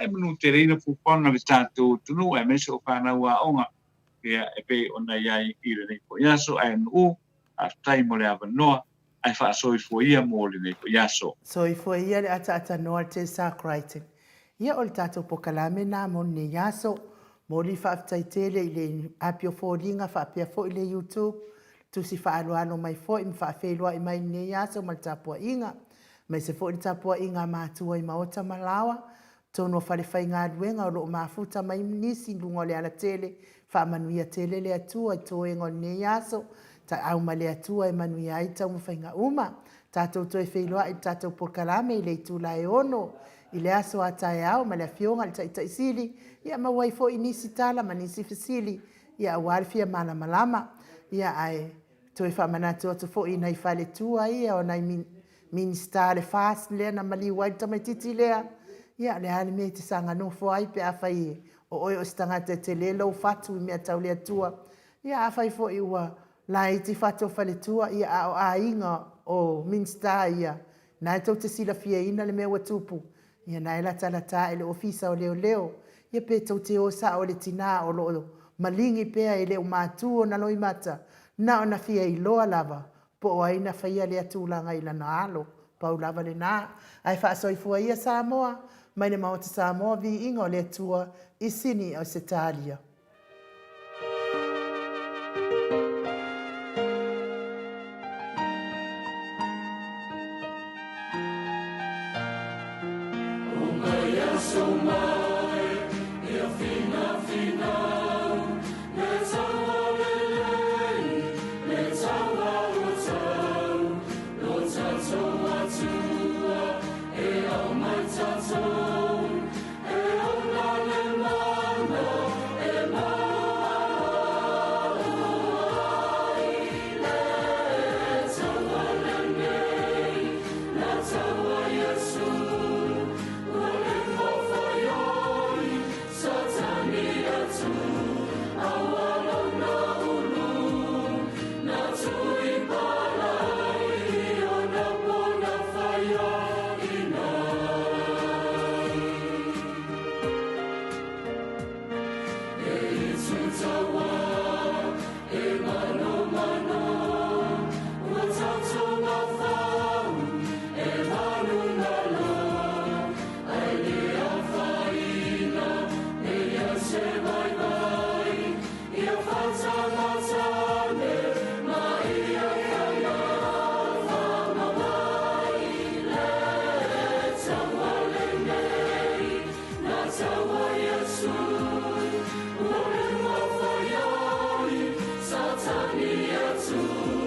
E manu te reina fufuanga le tātou tunu, e mese o whanau a onga, ia e pe ona iai I le nei fo iaso, ai anu, a tai mo le avanoa, ai whaasoi fo ia mo le nei fo iaso. Soi fo ia le ata noa te sa kraitin. Ia o le tātou pokalame nā mo ne iaso, mo li whaafitai tele I le apio fōringa, whaapia fo I le YouTube, tusi whaaluano mai fo I mwhaafeilua I mai ne iaso ma le tāpua inga, mai se fo I tāpua inga mātua I maota malawa, tono whalewhai ngā ruenga o loo mafuta mai nisi lungo le ala tele, whaamanuia tele le atua I toenga o ne iaso, ta au ma le atua e manuia ai tau mwhainga uma, tātou toi whailua I tātou pokalame I le tūla e ono, I le aso a tae au ma le fionga le taita isili, ia ma waifo I nisi tala ma nisi fasili, ia awalfia mana malama, ia ai toi whamanatu atu fo I nei whale tua ia o nei minista le fast lea na mali wai tamaititi lea, ia le hali mea te sanga no fo ai pe awhai o oi o stangata te lelo fatu I mea tau lea tua, ia awhai fo I ua la iti fatu whale tua ia a inga o minista ia, nai tau te sila fia ina le mea watupu, ia nai la talata ele ofisa o leo leo, ia pe tau te osa o le tina o lo malingi pea ele o mātu o na loi mata, na o na fia I loa lava, po o aina whaia le atulanga I lana alo, pau lava le nā, ai whaasoi ia Samoa, mai le maota Samoa vi inga o le atua I sini o se talia. E Yesu